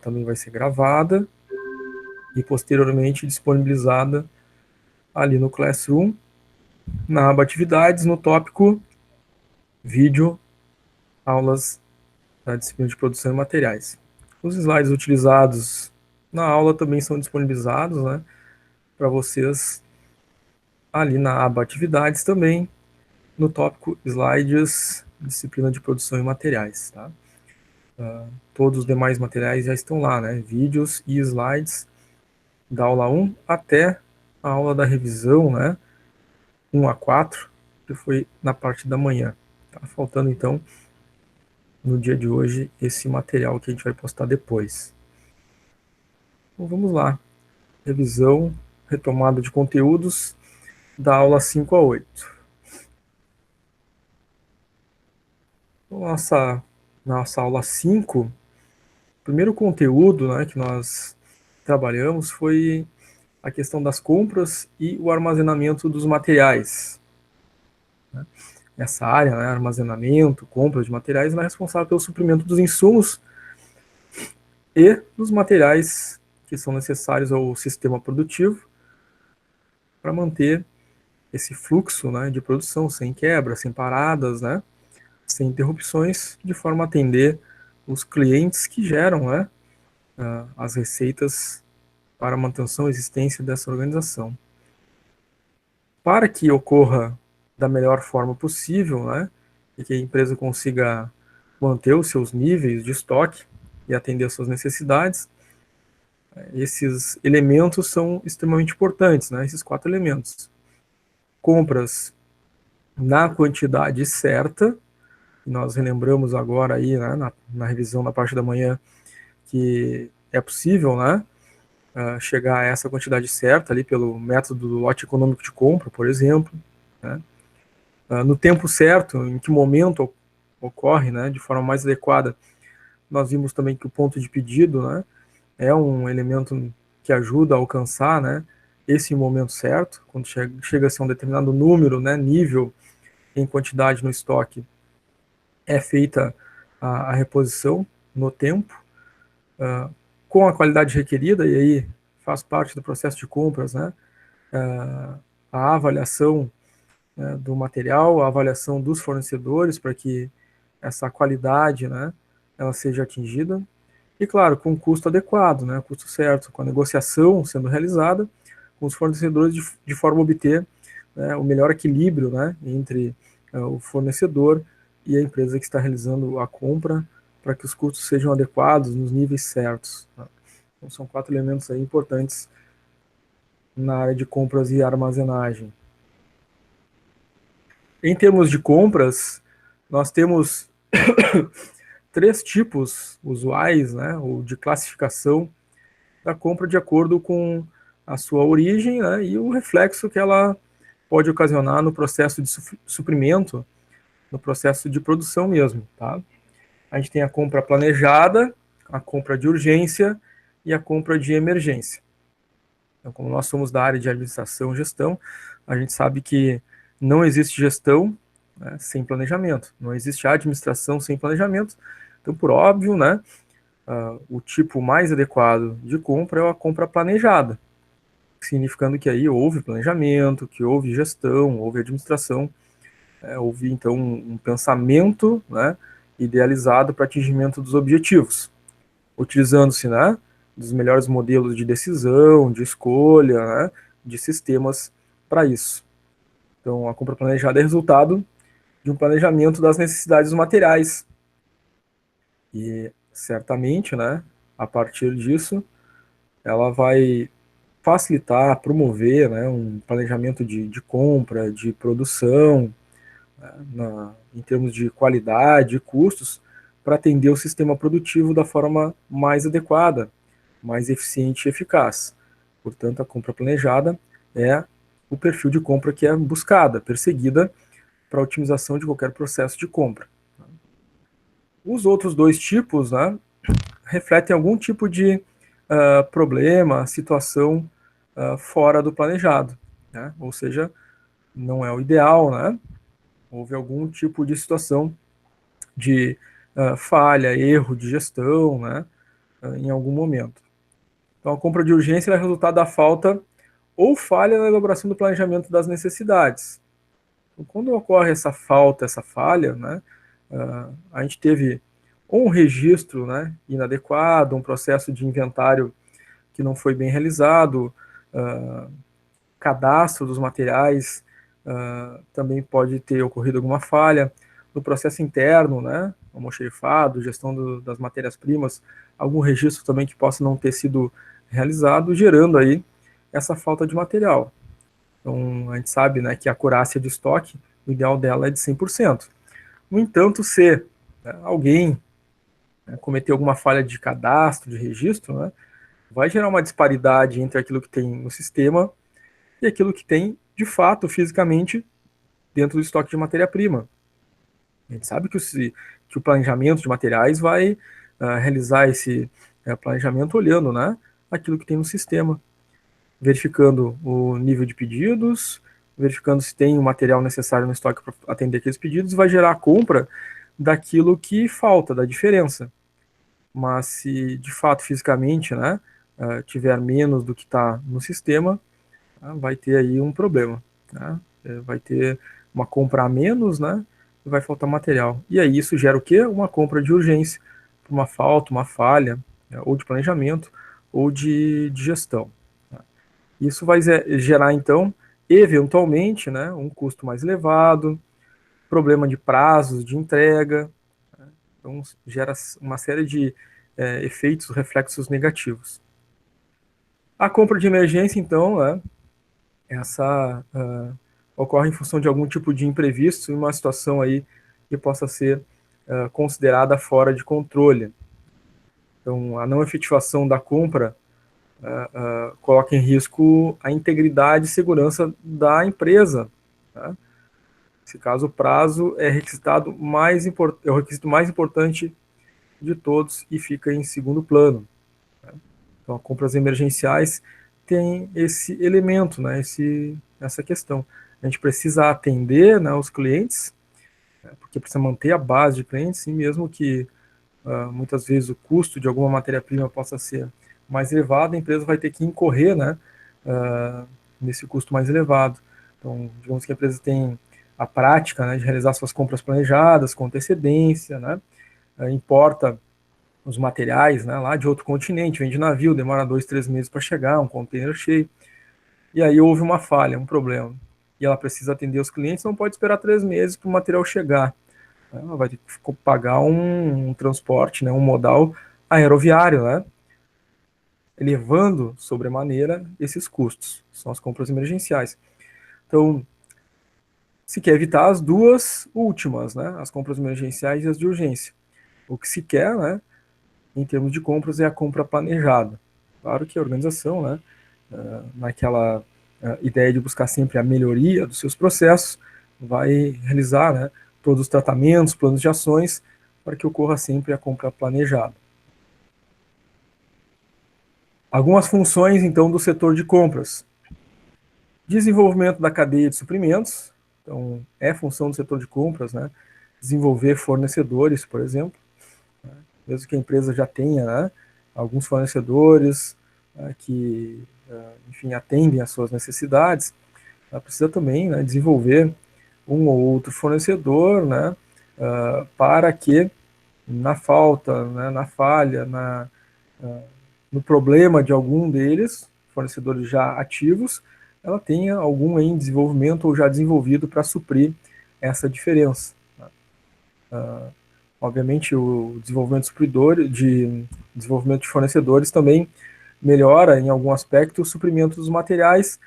também vai ser gravada e posteriormente disponibilizada ali no Classroom, na aba Atividades, no tópico Vídeo, Aulas da disciplina de Produção e Materiais. Os slides utilizados na aula também são disponibilizados, né, para vocês ali na aba Atividades também, no tópico Slides, disciplina de Produção e Materiais. Tá? Todos os demais materiais já estão lá, né, vídeos e slides da aula 1 até a aula da revisão, né, 1 a 4, que foi na parte da manhã. Tá faltando, então, no dia de hoje, esse material que a gente vai postar depois. Então, vamos lá. Revisão, retomada de conteúdos da aula 5 a 8. Então, nossa aula 5, o primeiro conteúdo, né, que nós trabalhamos foi a questão das compras e o armazenamento dos materiais. Essa área, né, armazenamento, compra de materiais, ela é responsável pelo suprimento dos insumos e dos materiais que são necessários ao sistema produtivo para manter esse fluxo, né, de produção sem quebra, sem paradas, né, sem interrupções, de forma a atender os clientes que geram, né, as receitas para a manutenção e existência dessa organização. Para que ocorra da melhor forma possível, né, e que a empresa consiga manter os seus níveis de estoque e atender às suas necessidades, esses elementos são extremamente importantes, né, esses 4 elementos. Compras na quantidade certa, nós relembramos agora aí, né, na revisão da parte da manhã, que é possível, né, chegar a essa quantidade certa ali pelo método do lote econômico de compra, por exemplo, né, no tempo certo, em que momento ocorre, né, de forma mais adequada. Nós vimos também que o ponto de pedido, né, é um elemento que ajuda a alcançar, né, esse momento certo, quando chega a ser um determinado número, né, nível em quantidade no estoque, é feita a reposição no tempo, com a qualidade requerida, e aí faz parte do processo de compras, né, a avaliação, né, do material, a avaliação dos fornecedores para que essa qualidade, né, ela seja atingida, e claro, com o custo adequado, né, custo certo, com a negociação sendo realizada com os fornecedores de forma a obter, né, o melhor equilíbrio, né, entre o fornecedor e a empresa que está realizando a compra, para que os custos sejam adequados nos níveis certos. Tá? Então, são 4 elementos aí importantes na área de compras e armazenagem. Em termos de compras, nós temos 3 tipos usuais, né, ou de classificação da compra de acordo com a sua origem, né, e o reflexo que ela pode ocasionar no processo de suprimento, no processo de produção mesmo. Tá? A gente tem a compra planejada, a compra de urgência e a compra de emergência. Então, como nós somos da área de administração e gestão, a gente sabe que não existe gestão, né, sem planejamento, não existe administração sem planejamento. Então, por óbvio, né, o tipo mais adequado de compra é a compra planejada, significando que aí houve planejamento, que houve gestão, houve administração, houve então um pensamento, né, idealizado para atingimento dos objetivos, utilizando-se, né, dos melhores modelos de decisão, de escolha, né, de sistemas para isso. Então, a compra planejada é resultado de um planejamento das necessidades dos materiais. E, certamente, né, a partir disso, ela vai facilitar, promover, né, um planejamento de compra, de produção, né, em termos de qualidade e custos, para atender o sistema produtivo da forma mais adequada, mais eficiente e eficaz. Portanto, a compra planejada é o perfil de compra que é buscada, perseguida para a otimização de qualquer processo de compra. Os outros 2 tipos, né, refletem algum tipo de problema, situação fora do planejado, né? Ou seja, não é o ideal, né? Houve algum tipo de situação de falha, erro de gestão, né? em algum momento. Então, a compra de urgência é resultado da falta ou falha na elaboração do planejamento das necessidades. Então, quando ocorre essa falta, essa falha, né, a gente teve um registro, né, inadequado, um processo de inventário que não foi bem realizado, cadastro dos materiais, também pode ter ocorrido alguma falha no processo interno, né, almoxerifado, gestão das matérias-primas, algum registro também que possa não ter sido realizado, gerando aí essa falta de material. Então, a gente sabe, né, que a acurácia de estoque, o ideal dela é de 100%. No entanto, se, né, alguém, né, cometer alguma falha de cadastro, de registro, né, vai gerar uma disparidade entre aquilo que tem no sistema e aquilo que tem, de fato, fisicamente, dentro do estoque de matéria-prima. A gente sabe que o planejamento de materiais vai realizar esse planejamento olhando, né, aquilo que tem no sistema, verificando o nível de pedidos, verificando se tem o material necessário no estoque para atender aqueles pedidos, vai gerar a compra daquilo que falta, da diferença. Mas se de fato fisicamente, né, tiver menos do que está no sistema, vai ter aí um problema, né? Vai ter uma compra a menos, né, e vai faltar material. E aí isso gera o quê? Uma compra de urgência, uma falta, uma falha, né, ou de planejamento, ou de gestão. Isso vai gerar, então, eventualmente, né, um custo mais elevado, problema de prazos de entrega, né? Então gera uma série de efeitos, reflexos negativos. A compra de emergência, então, essa ocorre em função de algum tipo de imprevisto, em uma situação aí que possa ser considerada fora de controle. Então, a não efetivação da compra coloca em risco a integridade e segurança da empresa. Tá? Nesse caso, o prazo é, é o requisito mais importante de todos e fica em segundo plano. Tá? Então, compras emergenciais tem esse elemento, né, essa questão. A gente precisa atender, né, os clientes, né, porque precisa manter a base de clientes, e mesmo que muitas vezes o custo de alguma matéria-prima possa ser mais elevado, a empresa vai ter que incorrer, né, nesse custo mais elevado. Então, digamos que a empresa tem a prática, né, de realizar suas compras planejadas com antecedência, né, importa os materiais, né, lá de outro continente, vem de navio, demora 2, 3 meses para chegar, um container cheio, e aí houve uma falha, um problema, e ela precisa atender os clientes, não pode esperar 3 meses para o material chegar. Ela vai ter que pagar um transporte, né, um modal aeroviário, né, elevando sobremaneira esses custos. São as compras emergenciais. Então, se quer evitar as duas últimas, né, as compras emergenciais e as de urgência. O que se quer, né, em termos de compras, é a compra planejada. Claro que a organização, né, naquela ideia de buscar sempre a melhoria dos seus processos, vai realizar, né, todos os tratamentos, planos de ações, para que ocorra sempre a compra planejada. Algumas funções, então, do setor de compras. Desenvolvimento da cadeia de suprimentos, então, é função do setor de compras, né, desenvolver fornecedores, por exemplo, né, mesmo que a empresa já tenha, né, alguns fornecedores que, enfim, atendem às suas necessidades, ela precisa também, né, desenvolver um ou outro fornecedor, né, para que na falta, né, na falha, no problema de algum deles, fornecedores já ativos, ela tenha algum em desenvolvimento ou já desenvolvido para suprir essa diferença. Obviamente, o desenvolvimento de fornecedores também melhora, em algum aspecto, o suprimento dos materiais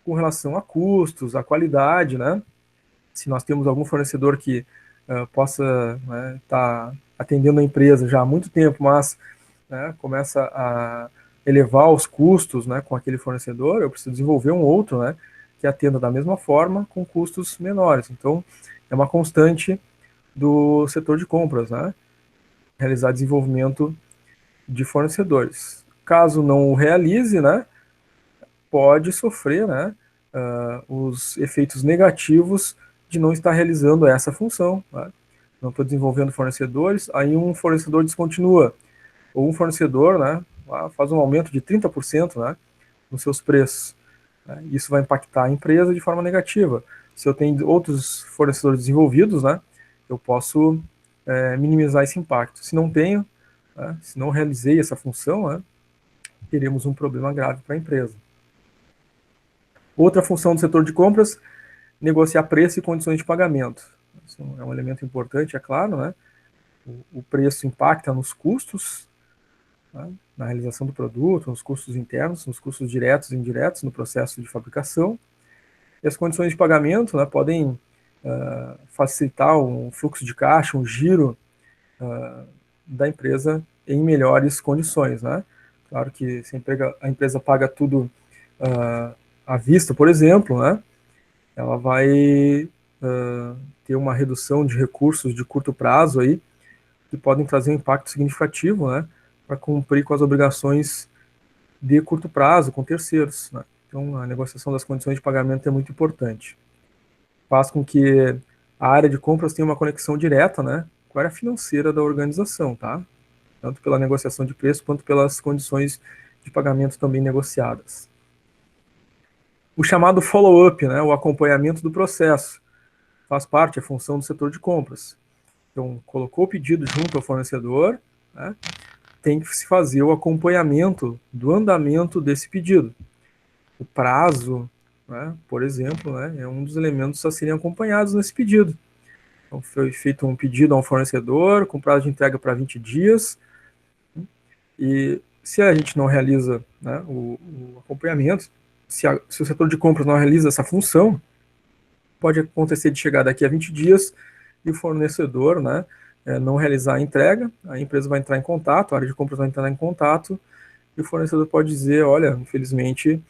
com relação a custos, a qualidade, né? Se nós temos algum fornecedor que possa estar atendendo a empresa já há muito tempo, mas começa a elevar os custos, né, com aquele fornecedor, eu preciso desenvolver um outro, né, que atenda da mesma forma, com custos menores. Então, é uma constante do setor de compras, né, realizar desenvolvimento de fornecedores. Caso não o realize, né, pode sofrer, né, os efeitos negativos de não estar realizando essa função. Né? Não estou desenvolvendo fornecedores, aí um fornecedor descontinua. ou um fornecedor, né, faz um aumento de 30%, né, nos seus preços. Né, isso vai impactar a empresa de forma negativa. Se eu tenho outros fornecedores desenvolvidos, né, eu posso minimizar esse impacto. Se não tenho, né, se não realizei essa função, né, teremos um problema grave para a empresa. Outra função do setor de compras, negociar preço e condições de pagamento. Isso é um elemento importante, é claro, né? O preço impacta nos custos, né, na realização do produto, nos custos internos, nos custos diretos e indiretos no processo de fabricação. E as condições de pagamento, né, podem facilitar um fluxo de caixa, um giro da empresa em melhores condições, né? Claro que se a empresa paga tudo à vista, por exemplo, né, ela vai ter uma redução de recursos de curto prazo aí, que podem trazer um impacto significativo, né, para cumprir com as obrigações de curto prazo com terceiros, né? Então, a negociação das condições de pagamento é muito importante. Faz com que a área de compras tenha uma conexão direta, né, com a área financeira da organização, tá? Tanto pela negociação de preço quanto pelas condições de pagamento também negociadas. O chamado follow-up, né, o acompanhamento do processo, faz parte, é função do setor de compras. Então, colocou o pedido junto ao fornecedor, né, tem que se fazer o acompanhamento do andamento desse pedido. O prazo, né, por exemplo, né, é um dos elementos a serem acompanhados nesse pedido. Então, foi feito um pedido a um fornecedor com prazo de entrega para 20 dias, e se a gente não realiza, né, o acompanhamento, se o setor de compras não realiza essa função, pode acontecer de chegar daqui a 20 dias e o fornecedor, né, não realizar a entrega, a empresa vai entrar em contato, a área de compras vai entrar em contato, e o fornecedor pode dizer, olha, infelizmente,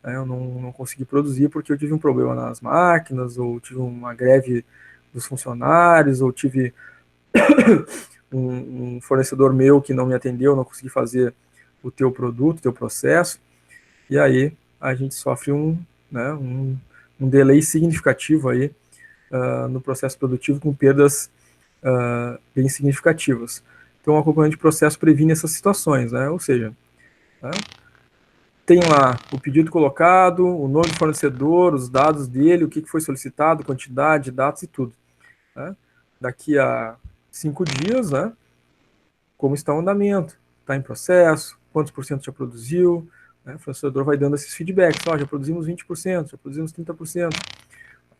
eu não consegui produzir porque eu tive um problema nas máquinas, ou tive uma greve dos funcionários, ou tive um fornecedor meu que não me atendeu, não consegui fazer o teu produto, o teu processo, e aí a gente sofre né, um delay significativo aí no processo produtivo com perdas bem significativas. Então, o acompanhamento de processo previne essas situações, né? Ou seja, né, tem lá o pedido colocado, o nome do fornecedor, os dados dele, o que foi solicitado, quantidade, dados e tudo. Né? Daqui a 5 dias, né, como está o andamento, está em processo, quantos por cento já produziu, né? O fornecedor vai dando esses feedbacks, já produzimos 20%, já produzimos 30%.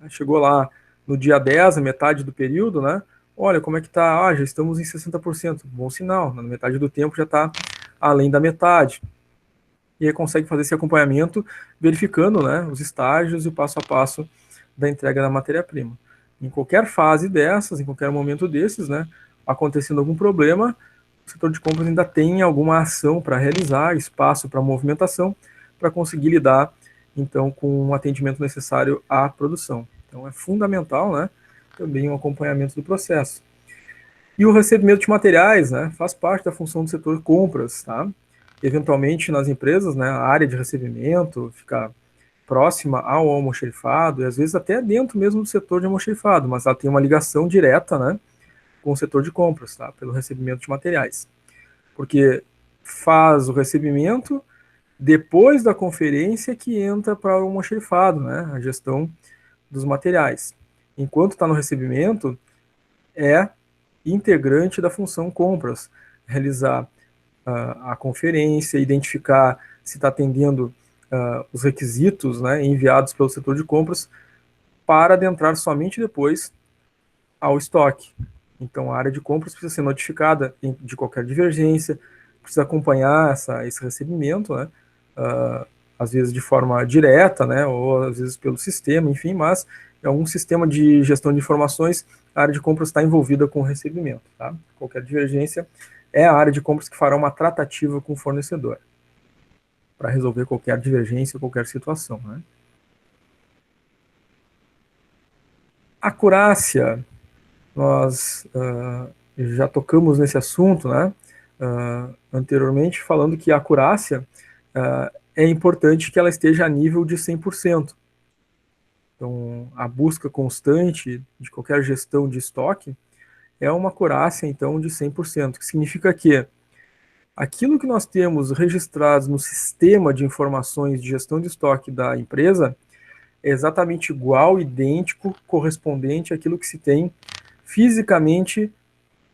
Chegou lá no dia 10, a metade do período, né? Olha como é que está, já estamos em 60%, bom sinal, na metade do tempo já está além da metade. E aí consegue fazer esse acompanhamento, verificando, né, os estágios e o passo a passo da entrega da matéria-prima. Em qualquer fase dessas, em qualquer momento desses, né, acontecendo algum problema, o setor de compras ainda tem alguma ação para realizar, espaço para movimentação, para conseguir lidar, então, com o atendimento necessário à produção. Então, é fundamental, né, também o acompanhamento do processo. E o recebimento de materiais, né, faz parte da função do setor de compras, tá? Eventualmente, nas empresas, né, a área de recebimento fica próxima ao almoxarifado, e às vezes até dentro mesmo do setor de almoxarifado, mas ela tem uma ligação direta, né, com o setor de compras, tá, pelo recebimento de materiais. Porque faz o recebimento depois da conferência que entra para o almoxarifado, né, a gestão dos materiais. Enquanto está no recebimento, é integrante da função compras, realizar a conferência, identificar se está atendendo os requisitos, né, enviados pelo setor de compras, para adentrar somente depois ao estoque. Então, a área de compras precisa ser notificada de qualquer divergência, precisa acompanhar esse recebimento, né, às vezes de forma direta, né, ou às vezes pelo sistema, enfim, mas é um sistema de gestão de informações, a área de compras está envolvida com o recebimento. Tá? Qualquer divergência é a área de compras que fará uma tratativa com o fornecedor para resolver qualquer divergência, qualquer situação. Né? Acurácia, nós já tocamos nesse assunto, né, anteriormente, falando que a acurácia é importante que ela esteja a nível de 100%. Então, a busca constante de qualquer gestão de estoque é uma acurácia, então, de 100%, que significa que aquilo que nós temos registrado no sistema de informações de gestão de estoque da empresa é exatamente igual, idêntico, correspondente àquilo que se tem fisicamente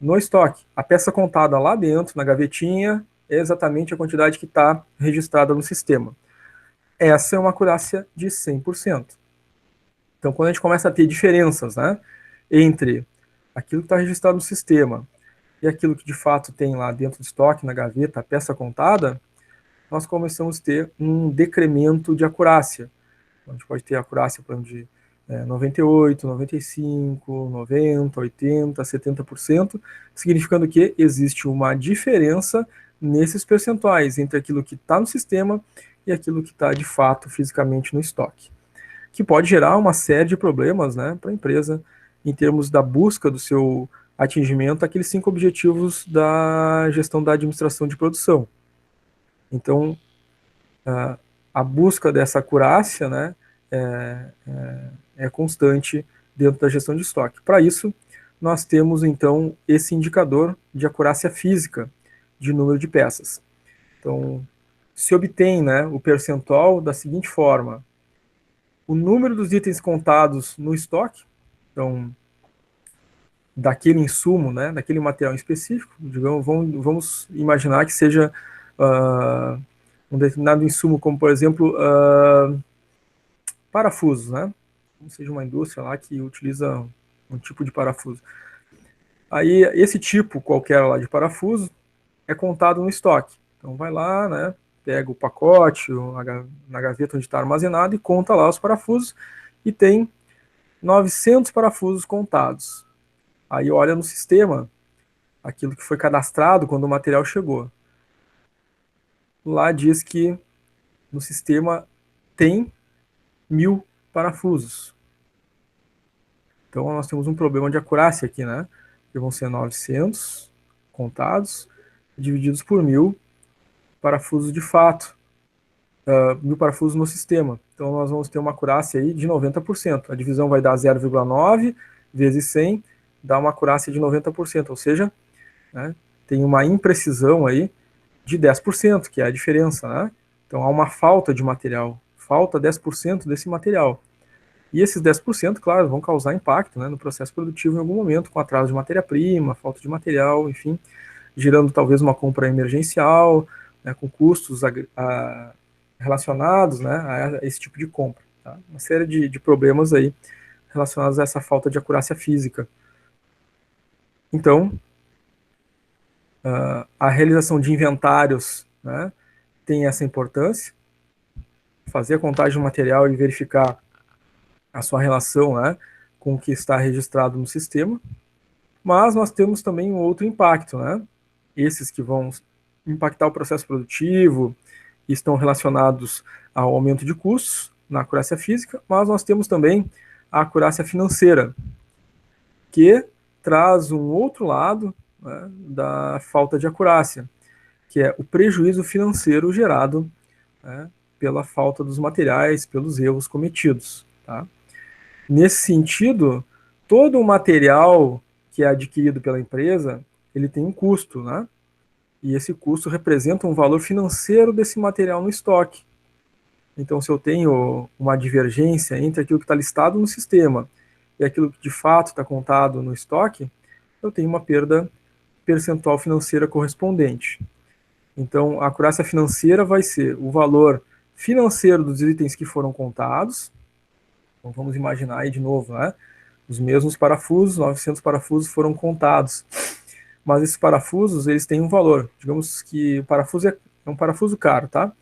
no estoque. A peça contada lá dentro, na gavetinha, é exatamente a quantidade que está registrada no sistema. Essa é uma acurácia de 100%. Então, quando a gente começa a ter diferenças, né, entre aquilo que está registrado no sistema e aquilo que de fato tem lá dentro do estoque, na gaveta, a peça contada, nós começamos a ter um decremento de acurácia. A gente pode ter acurácia por exemplo, de 98, 95, 90, 80, 70%, significando que existe uma diferença nesses percentuais entre aquilo que está no sistema e aquilo que está de fato fisicamente no estoque, que pode gerar uma série de problemas, né, para a empresa em termos da busca do seu atingimento aqueles 5 objetivos da gestão da administração de produção. Então, a busca dessa acurácia, né, é constante dentro da gestão de estoque. Para isso, nós temos então esse indicador de acurácia física de número de peças. Então, se obtém, né, o percentual da seguinte forma: o número dos itens contados no estoque, então, daquele insumo, né, daquele material específico, digamos, vamos imaginar que seja um determinado insumo, como por exemplo, parafusos, né? Como seja uma indústria lá que utiliza um tipo de parafuso. Aí, esse tipo qualquer lá de parafuso é contado no estoque. Então, vai lá, né, pega o pacote na gaveta onde está armazenado e conta lá os parafusos e tem 900 parafusos contados. Aí olha no sistema aquilo que foi cadastrado quando o material chegou. Lá diz que no sistema tem 1000 parafusos. Então nós temos um problema de acurácia aqui, né? Que vão ser 900 contados, divididos por 1000 parafusos de fato. 1000 parafusos no sistema. Então nós vamos ter uma acurácia aí de 90%. A divisão vai dar 0,9 vezes 100, dá uma acurácia de 90%, ou seja, né, tem uma imprecisão aí de 10%, que é a diferença, né? Então há uma falta de material, falta 10% desse material. E esses 10%, claro, vão causar impacto, né, no processo produtivo em algum momento, com atraso de matéria-prima, falta de material, enfim, gerando talvez uma compra emergencial, né, com custos relacionados, né, a esse tipo de compra. Tá? Uma série de problemas aí relacionados a essa falta de acurácia física. Então, a realização de inventários, né, tem essa importância, fazer a contagem do material e verificar a sua relação, né, com o que está registrado no sistema, mas nós temos também um outro impacto, né, esses que vão impactar o processo produtivo e estão relacionados ao aumento de custos na acurácia física, mas nós temos também a acurácia financeira, que traz um outro lado, né, da falta de acurácia, que é o prejuízo financeiro gerado, né, pela falta dos materiais, pelos erros cometidos. Tá? Nesse sentido, todo o material que é adquirido pela empresa, ele tem um custo, né? E esse custo representa um valor financeiro desse material no estoque. Então, se eu tenho uma divergência entre aquilo que está listado no sistema e aquilo que de fato está contado no estoque, eu tenho uma perda percentual financeira correspondente. Então, a acurácia financeira vai ser o valor financeiro dos itens que foram contados. Então, vamos imaginar aí de novo, né? Os mesmos parafusos, 900 parafusos foram contados. Mas esses parafusos, eles têm um valor. Digamos que o parafuso é um parafuso caro, tá?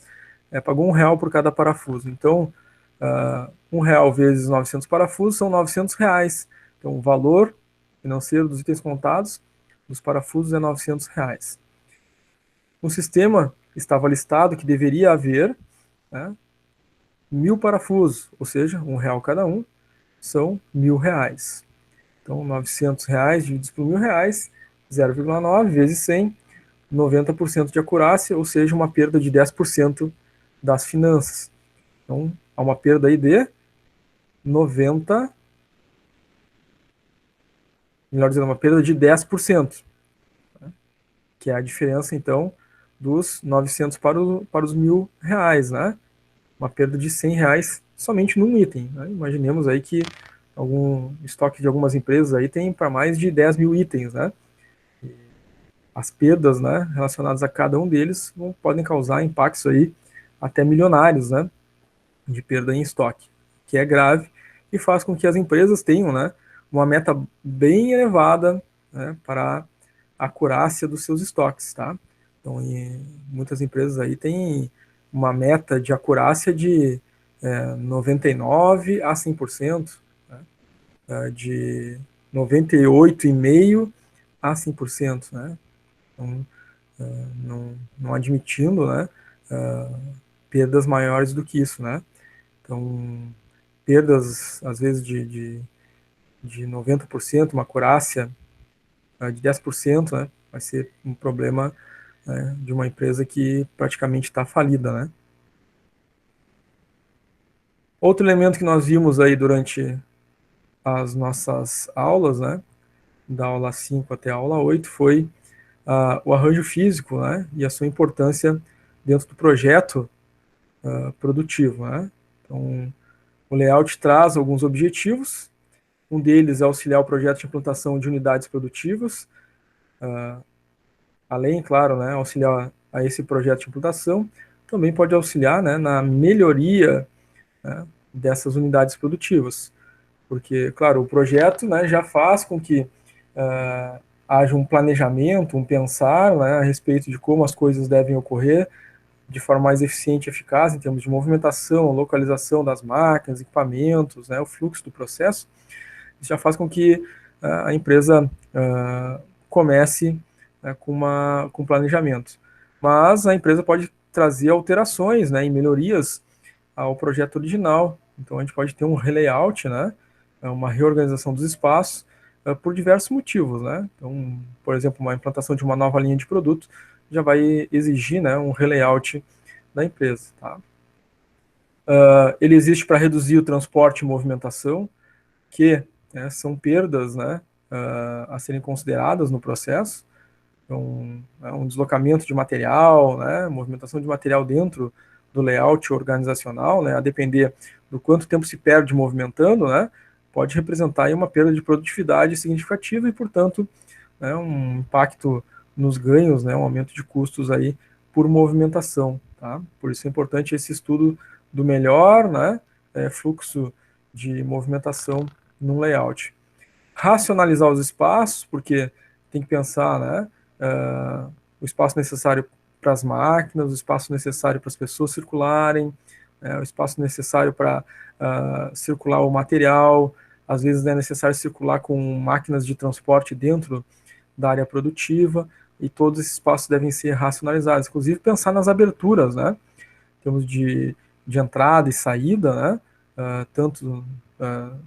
Pagou R$1 por cada parafuso. Então, R$1 vezes 900 parafusos são R$900. Então, o valor financeiro dos itens contados dos parafusos é R$900. No sistema estava listado que deveria haver, né, 1000 parafusos, ou seja, R$1 cada um, são R$1.000. Então, R$900 divididos por R$1.000, 0,9 vezes 100, 90% de acurácia, ou seja, uma perda de 10% das finanças. Então, há uma perda aí de 90, melhor dizendo, uma perda de 10%, né, que é a diferença, então, dos 900 para os R$ 1.000, né? Uma perda de R$ 100 somente num item, né? Imaginemos aí que algum estoque de algumas empresas aí tem para mais de 10 mil itens, né? As perdas, né, relacionadas a cada um deles podem causar impactos aí até milionários, né, de perda em estoque, que é grave e faz com que as empresas tenham, né, uma meta bem elevada, né, para a acurácia dos seus estoques, tá? Então, muitas empresas aí têm uma meta de acurácia de 99 a 100%, né, de 98,5% a 100%, né? Então, não admitindo, né, perdas maiores do que isso, né? Então, perdas, às vezes, de 90%, uma acurácia de 10%, né, vai ser um problema, né, de uma empresa que praticamente está falida, né? Outro elemento que nós vimos aí durante as nossas aulas, né, da aula 5 até a aula 8, foi o arranjo físico, né, e a sua importância dentro do projeto produtivo, né? Então, o layout traz alguns objetivos. Um deles é auxiliar o projeto de implantação de unidades produtivas, além, claro, né, auxiliar a esse projeto de implantação, também pode auxiliar, né, na melhoria, né, dessas unidades produtivas, porque, claro, o projeto, né, já faz com que haja um planejamento, um pensar, né, a respeito de como as coisas devem ocorrer de forma mais eficiente e eficaz em termos de movimentação, localização das máquinas, equipamentos, né, o fluxo do processo. Isso já faz com que a empresa comece, né, com planejamento. Mas a empresa pode trazer alterações, né, e melhorias ao projeto original. Então a gente pode ter um relayout, né, uma reorganização dos espaços, por diversos motivos, né? Então, por exemplo, uma implantação de uma nova linha de produto já vai exigir, né, um relayout da empresa, tá? Ele existe para reduzir o transporte e movimentação, que, né, são perdas, né, a serem consideradas no processo. Então, um deslocamento de material, né, movimentação de material dentro do layout organizacional, né, a depender do quanto tempo se perde movimentando, né, pode representar aí uma perda de produtividade significativa e, portanto, né, um impacto nos ganhos, né, um aumento de custos aí por movimentação, tá? Por isso é importante esse estudo do melhor, né, fluxo de movimentação no layout. Racionalizar os espaços, porque tem que pensar, né, o espaço necessário para as máquinas, o espaço necessário para as pessoas circularem, o espaço necessário para circular o material. Às vezes é necessário circular com máquinas de transporte dentro da área produtiva, e todos esses espaços devem ser racionalizados. Inclusive pensar nas aberturas, né, em termos de entrada e saída, né, tanto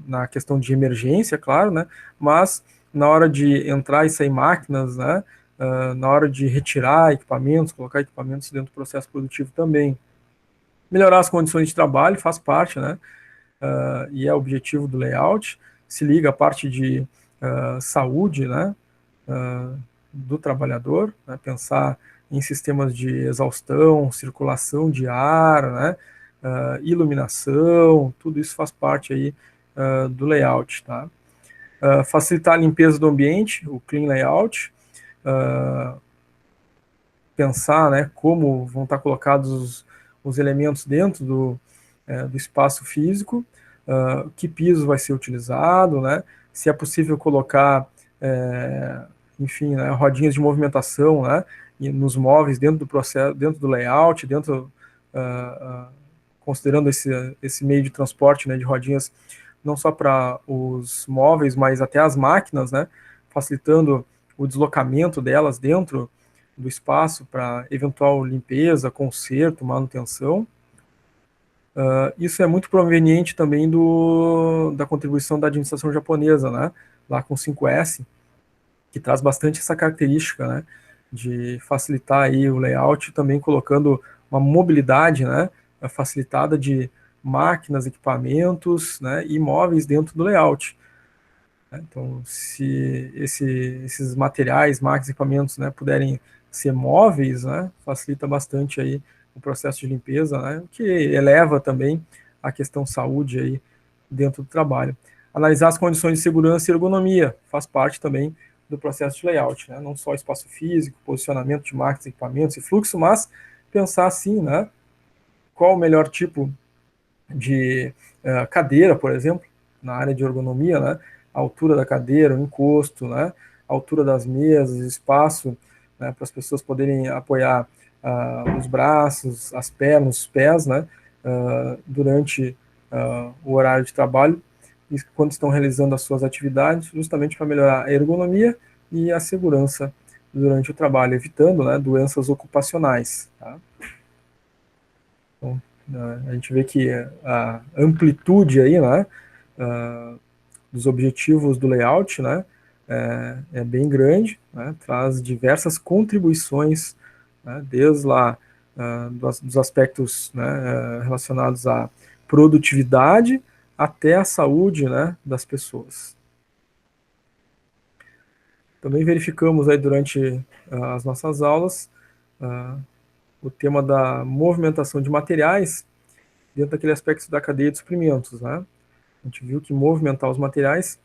na questão de emergência, claro, né, mas na hora de entrar e sair máquinas, né, na hora de retirar equipamentos, colocar equipamentos dentro do processo produtivo também. Melhorar as condições de trabalho faz parte, né, e é o objetivo do layout, se liga à parte de saúde, né, do trabalhador, né, pensar em sistemas de exaustão, circulação de ar, né, iluminação, tudo isso faz parte aí do layout, tá? Facilitar a limpeza do ambiente, o clean layout, pensar, né, como vão estar colocados os elementos dentro do espaço físico, que piso vai ser utilizado, né, se é possível colocar, enfim, né, rodinhas de movimentação, né, nos móveis dentro do processo, dentro do layout, considerando esse meio de transporte, né, de rodinhas, não só para os móveis, mas até as máquinas, né, facilitando o deslocamento delas dentro do espaço para eventual limpeza, conserto, manutenção. Isso é muito proveniente também da contribuição da administração japonesa, né, lá com 5S, que traz bastante essa característica, né, de facilitar aí o layout, também colocando uma mobilidade, né, facilitada de máquinas, equipamentos, né, e móveis dentro do layout. Então, se esses materiais, máquinas, equipamentos, né, puderem ser móveis, né, facilita bastante aí o processo de limpeza, né, o que eleva também a questão saúde aí dentro do trabalho. Analisar as condições de segurança e ergonomia faz parte também do processo de layout, né, não só espaço físico, posicionamento de máquinas, equipamentos e fluxo, mas pensar assim, né, qual o melhor tipo de cadeira, por exemplo, na área de ergonomia, né, a altura da cadeira, o encosto, né, a altura das mesas, espaço, né, para as pessoas poderem apoiar os braços, as pernas, os pés, né, durante o horário de trabalho, e quando estão realizando as suas atividades, justamente para melhorar a ergonomia e a segurança durante o trabalho, evitando, né, doenças ocupacionais. Tá? Então, a gente vê que a amplitude aí, né, dos objetivos do layout, né, é bem grande, né, traz diversas contribuições, né, desde lá dos aspectos, né, relacionados à produtividade até a saúde, né, das pessoas. Também verificamos aí durante as nossas aulas o tema da movimentação de materiais dentro daquele aspecto da cadeia de suprimentos, né? A gente viu que movimentar os materiais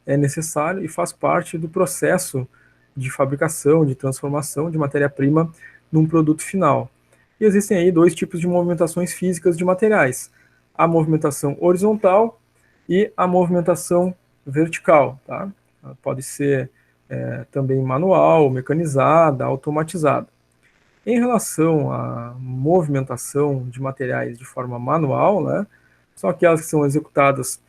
é necessário e faz parte do processo de fabricação, de transformação de matéria-prima num produto final. E existem aí dois tipos de movimentações físicas de materiais: a movimentação horizontal e a movimentação vertical, tá? Ela pode ser também manual, mecanizada, automatizada. Em relação à movimentação de materiais de forma manual, né, são aquelas que são executadas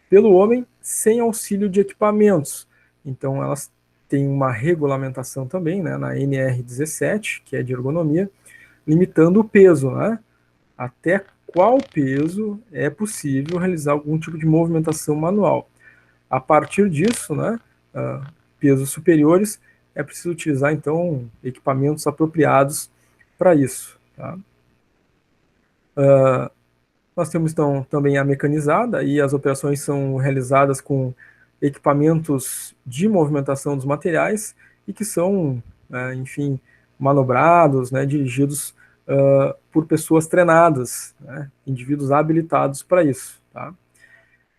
pelo homem sem auxílio de equipamentos. Então, elas têm uma regulamentação também, né, na NR17, que é de ergonomia, limitando o peso, né, até qual peso é possível realizar algum tipo de movimentação manual. A partir disso, né, pesos superiores, é preciso utilizar, então, equipamentos apropriados para isso. Tá? Nós temos, então, também a mecanizada, e as operações são realizadas com equipamentos de movimentação dos materiais e que são, enfim, manobrados, né, dirigidos por pessoas treinadas, né, indivíduos habilitados para isso. Tá?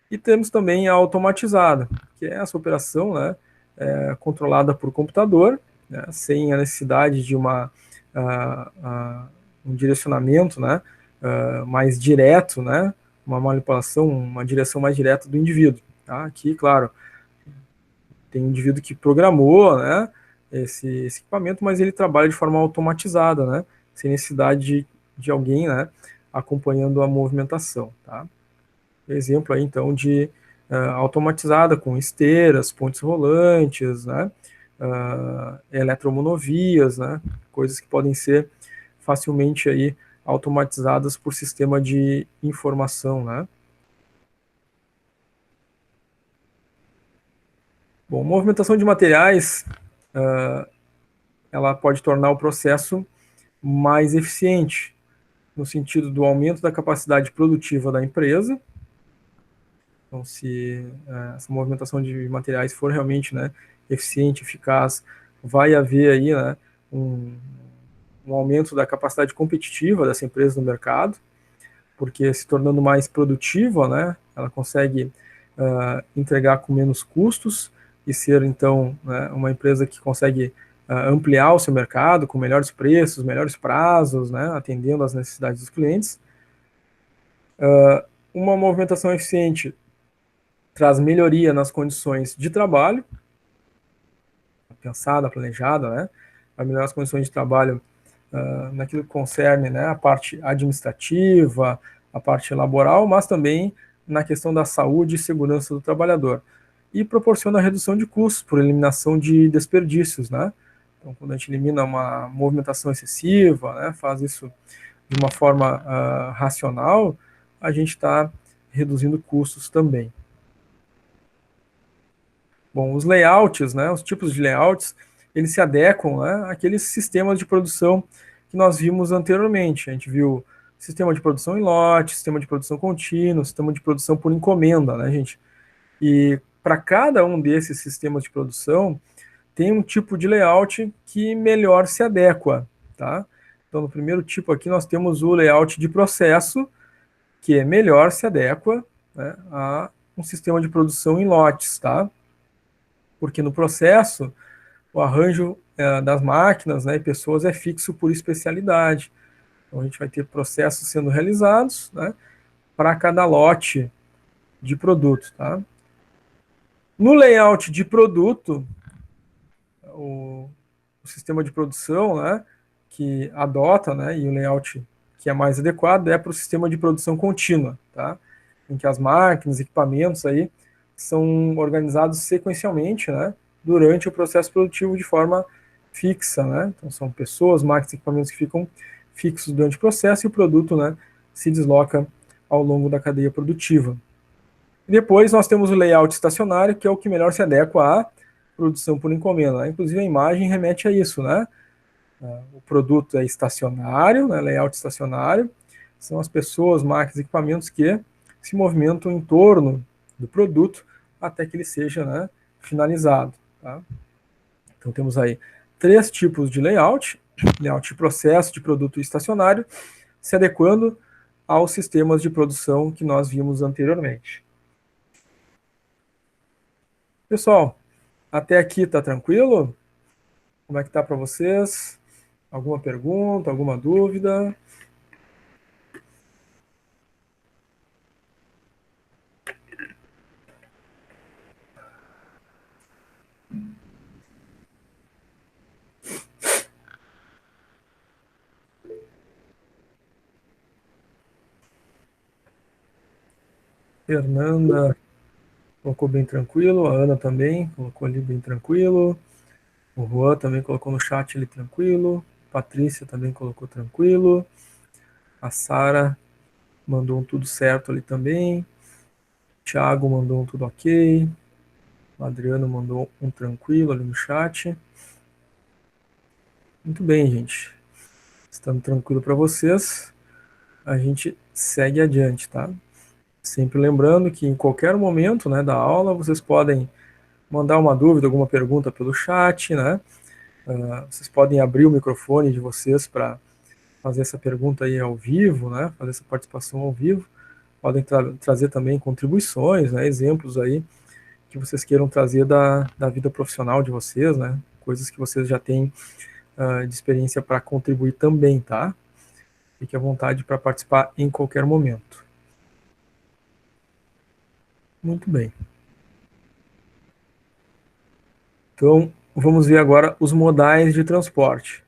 E temos também a automatizada, que é essa operação, né, controlada por computador, né, sem a necessidade de um direcionamento, né, mais direto, né, uma manipulação, uma direção mais direta do indivíduo. Tá? Aqui, claro, tem um indivíduo que programou, né, esse equipamento, mas ele trabalha de forma automatizada, né, sem necessidade de alguém, né, acompanhando a movimentação. Tá? Exemplo aí, então, de automatizada com esteiras, pontes rolantes, né, eletromonovias, né, coisas que podem ser facilmente aí automatizadas por sistema de informação, né. Bom, movimentação de materiais, ela pode tornar o processo mais eficiente, no sentido do aumento da capacidade produtiva da empresa. Então, se essa movimentação de materiais for realmente, né, eficiente, eficaz, vai haver aí, né, um aumento da capacidade competitiva dessa empresa no mercado, porque se tornando mais produtiva, né, ela consegue entregar com menos custos e ser, então, né, uma empresa que consegue ampliar o seu mercado com melhores preços, melhores prazos, né, atendendo às necessidades dos clientes. Uma movimentação eficiente traz melhoria nas condições de trabalho, pensada, planejada, né, vai melhorar as condições de trabalho naquilo que concerne, né, a parte administrativa, a parte laboral, mas também na questão da saúde e segurança do trabalhador. E proporciona a redução de custos por eliminação de desperdícios, né? Então, quando a gente elimina uma movimentação excessiva, né, faz isso de uma forma racional, a gente está reduzindo custos também. Bom, os layouts, né, os tipos de layouts, eles se adequam, né, àqueles sistemas de produção que nós vimos anteriormente. A gente viu sistema de produção em lote, sistema de produção contínuo, sistema de produção por encomenda, né, gente? E para cada um desses sistemas de produção, tem um tipo de layout que melhor se adequa, tá? Então, no primeiro tipo aqui, nós temos o layout de processo, que é melhor se adequa, né, a um sistema de produção em lotes, tá? Porque no processo, o arranjo das máquinas, né, e pessoas é fixo por especialidade. Então, a gente vai ter processos sendo realizados, né, para cada lote de produto, tá? No layout de produto, o sistema de produção, né, que adota, né, e o layout que é mais adequado é para o sistema de produção contínua, tá? Em que as máquinas, equipamentos aí são organizados sequencialmente, né, durante o processo produtivo de forma fixa, né? Então são pessoas, máquinas, equipamentos que ficam fixos durante o processo e o produto, né, se desloca ao longo da cadeia produtiva. E depois nós temos o layout estacionário, que é o que melhor se adequa à produção por encomenda. Inclusive a imagem remete a isso, né? O produto é estacionário, né? Layout estacionário, são as pessoas, máquinas e equipamentos que se movimentam em torno do produto até que ele seja, né, finalizado. Tá? Então temos aí 3 tipos de layout: layout de processo, de produto e estacionário, se adequando aos sistemas de produção que nós vimos anteriormente. Pessoal, até aqui tá tranquilo? Como é que tá para vocês? Alguma pergunta, alguma dúvida? Fernanda colocou bem tranquilo, a Ana também colocou ali bem tranquilo, o Juan também colocou no chat ali tranquilo, Patrícia também colocou tranquilo, a Sara mandou um tudo certo ali também, Thiago mandou um tudo ok, o Adriano mandou um tranquilo ali no chat. Muito bem, gente. Estando tranquilo para vocês, a gente segue adiante, tá? Sempre lembrando que em qualquer momento, né, da aula, vocês podem mandar uma dúvida, alguma pergunta pelo chat, né? Vocês podem abrir o microfone de vocês para fazer essa pergunta aí ao vivo, né? Fazer essa participação ao vivo. Podem trazer também contribuições, né? Exemplos aí que vocês queiram trazer da vida profissional de vocês, né? Coisas que vocês já têm de experiência para contribuir também, tá? Fique à vontade para participar em qualquer momento. Muito bem. Então, vamos ver agora os modais de transporte.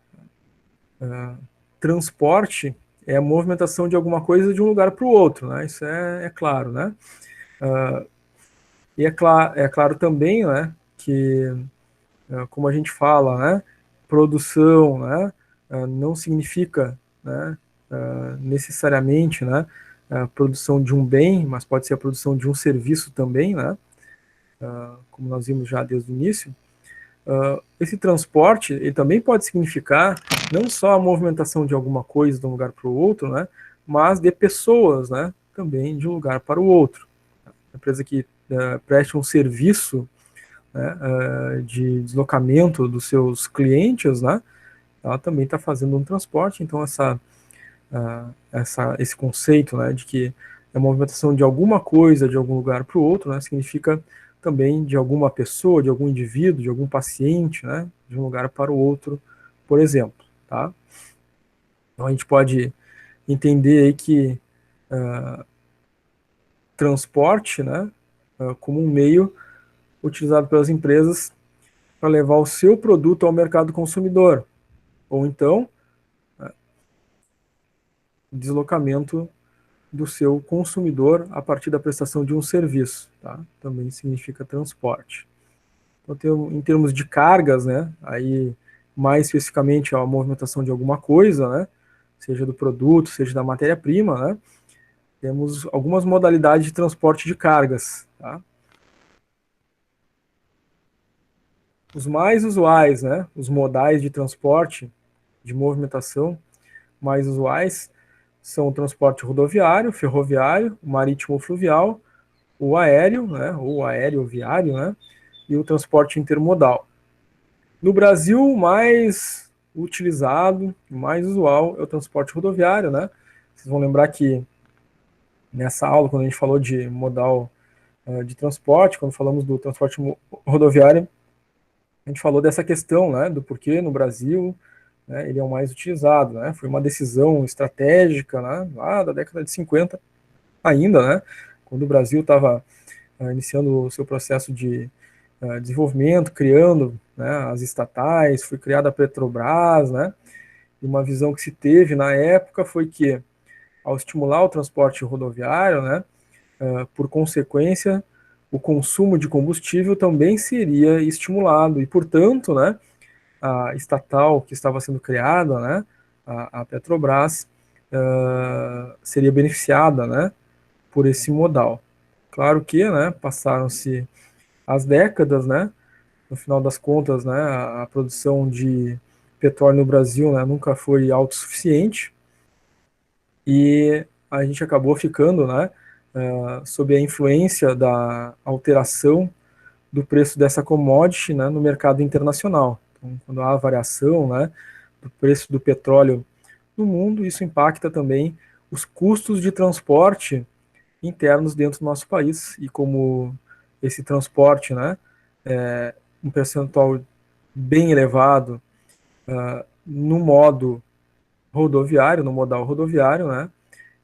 Transporte é a movimentação de alguma coisa de um lugar para o outro, né? Isso é claro, né? E é claro também, né, que, como a gente fala, né, produção, né, não significa, né, necessariamente, né, a produção de um bem, mas pode ser a produção de um serviço também, né, como nós vimos já desde o início. Esse transporte, ele também pode significar não só a movimentação de alguma coisa de um lugar para o outro, né, mas de pessoas, né, também de um lugar para o outro. A empresa que presta um serviço, né, de deslocamento dos seus clientes, né, ela também está fazendo um transporte. Então esse conceito, né, de que a movimentação de alguma coisa de algum lugar para o outro, né, significa também de alguma pessoa, de algum indivíduo, de algum paciente, né, de um lugar para o outro, por exemplo, tá? Então a gente pode entender aí que transporte, né, como um meio utilizado pelas empresas para levar o seu produto ao mercado consumidor, ou então deslocamento do seu consumidor a partir da prestação de um serviço, tá? Também significa transporte. Então, em termos de cargas, né, aí mais especificamente a movimentação de alguma coisa, né, seja do produto, seja da matéria-prima, né, temos algumas modalidades de transporte de cargas, tá? Os mais usuais, né, os modais de transporte, de movimentação mais usuais, são o transporte rodoviário, ferroviário, marítimo ou fluvial, o aéreo, né, ou aéreo viário, né, e o transporte intermodal. No Brasil, o mais utilizado, o mais usual é o transporte rodoviário, né? Vocês vão lembrar que nessa aula, quando a gente falou de modal de transporte, quando falamos do transporte rodoviário, a gente falou dessa questão, né, do porquê no Brasil, né, ele é o mais utilizado, né? Foi uma decisão estratégica, né, lá da década de 50 ainda, né, quando o Brasil estava iniciando o seu processo de desenvolvimento, criando, né, as estatais, foi criada a Petrobras, né, e uma visão que se teve na época foi que, ao estimular o transporte rodoviário, né, por consequência, o consumo de combustível também seria estimulado e, portanto, né, a estatal que estava sendo criada, né, a Petrobras, seria beneficiada, né, por esse modal. Claro que, né, passaram-se as décadas, né, no final das contas, né, a produção de petróleo no Brasil, né, nunca foi autossuficiente e a gente acabou ficando, né, sob a influência da alteração do preço dessa commodity, né, no mercado internacional. Então, quando há variação, né, do preço do petróleo no mundo, isso impacta também os custos de transporte internos dentro do nosso país. E como esse transporte, né, é um percentual bem elevado no modo rodoviário, no modal rodoviário, né,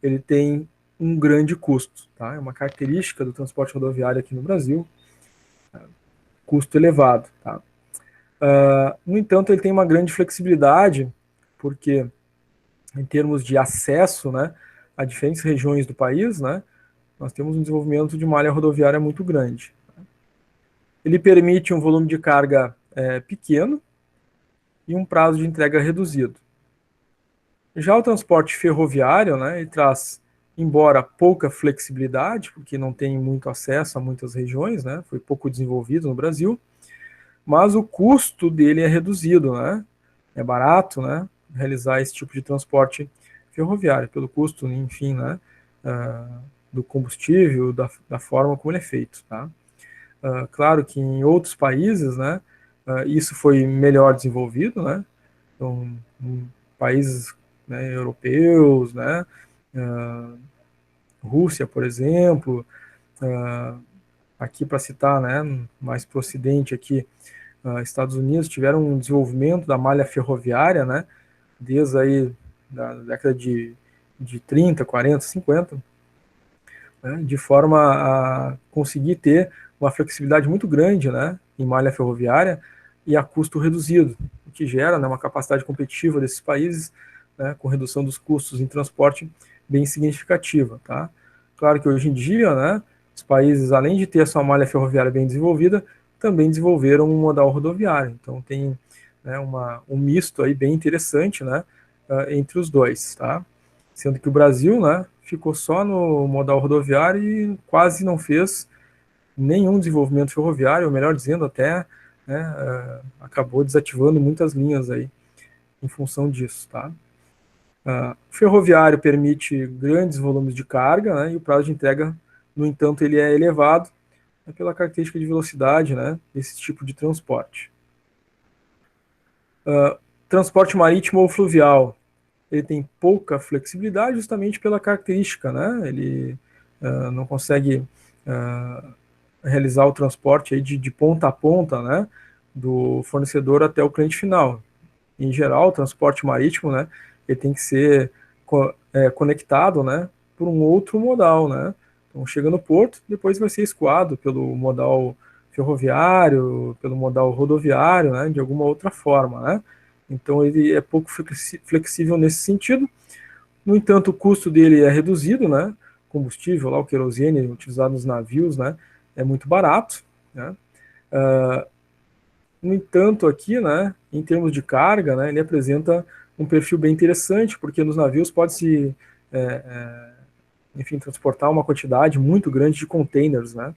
ele tem um grande custo. Tá? É uma característica do transporte rodoviário aqui no Brasil, custo elevado. Tá? No entanto, ele tem uma grande flexibilidade, porque em termos de acesso, né, a diferentes regiões do país, né, nós temos um desenvolvimento de malha rodoviária muito grande. Ele permite um volume de carga pequeno e um prazo de entrega reduzido. Já o transporte ferroviário, né, ele traz, embora pouca flexibilidade, porque não tem muito acesso a muitas regiões, né, foi pouco desenvolvido no Brasil, mas o custo dele é reduzido, né, é barato, né, realizar esse tipo de transporte ferroviário, pelo custo, enfim, né, do combustível, da forma como ele é feito, tá? Claro que em outros países, né, isso foi melhor desenvolvido, né, então, em países, né, europeus, né, Rússia, por exemplo, aqui para citar, né, mais para o ocidente aqui, Estados Unidos tiveram um desenvolvimento da malha ferroviária, né, desde aí da década de 30, 40, 50, né, de forma a conseguir ter uma flexibilidade muito grande, né, em malha ferroviária e a custo reduzido, o que gera, né, uma capacidade competitiva desses países, né, com redução dos custos em transporte bem significativa. Tá? Claro que hoje em dia, né, os países, além de ter a sua malha ferroviária bem desenvolvida, também desenvolveram um modal rodoviário. Então tem, né, um misto aí bem interessante, né, entre os dois. Tá? Sendo que o Brasil, né, ficou só no modal rodoviário e quase não fez nenhum desenvolvimento ferroviário, ou melhor dizendo, até, né, acabou desativando muitas linhas aí em função disso. Tá? O ferroviário permite grandes volumes de carga, né, e o prazo de entrega, no entanto, ele é elevado, pela característica de velocidade, né, desse tipo de transporte. Transporte marítimo ou fluvial, ele tem pouca flexibilidade justamente pela característica, né? Ele não consegue realizar o transporte aí de ponta a ponta, né? Do fornecedor até o cliente final. Em geral, o transporte marítimo, né? Ele tem que ser conectado, né? Por um outro modal, né? Então, chega no porto, depois vai ser escoado pelo modal ferroviário, pelo modal rodoviário, né? De alguma outra forma, né? Então, ele é pouco flexível nesse sentido. No entanto, o custo dele é reduzido, né? Combustível, lá, o querosene utilizado nos navios, né? É muito barato, né? No entanto, aqui, né? Em termos de carga, né? Ele apresenta um perfil bem interessante, porque nos navios pode-se, enfim, transportar uma quantidade muito grande de containers, né?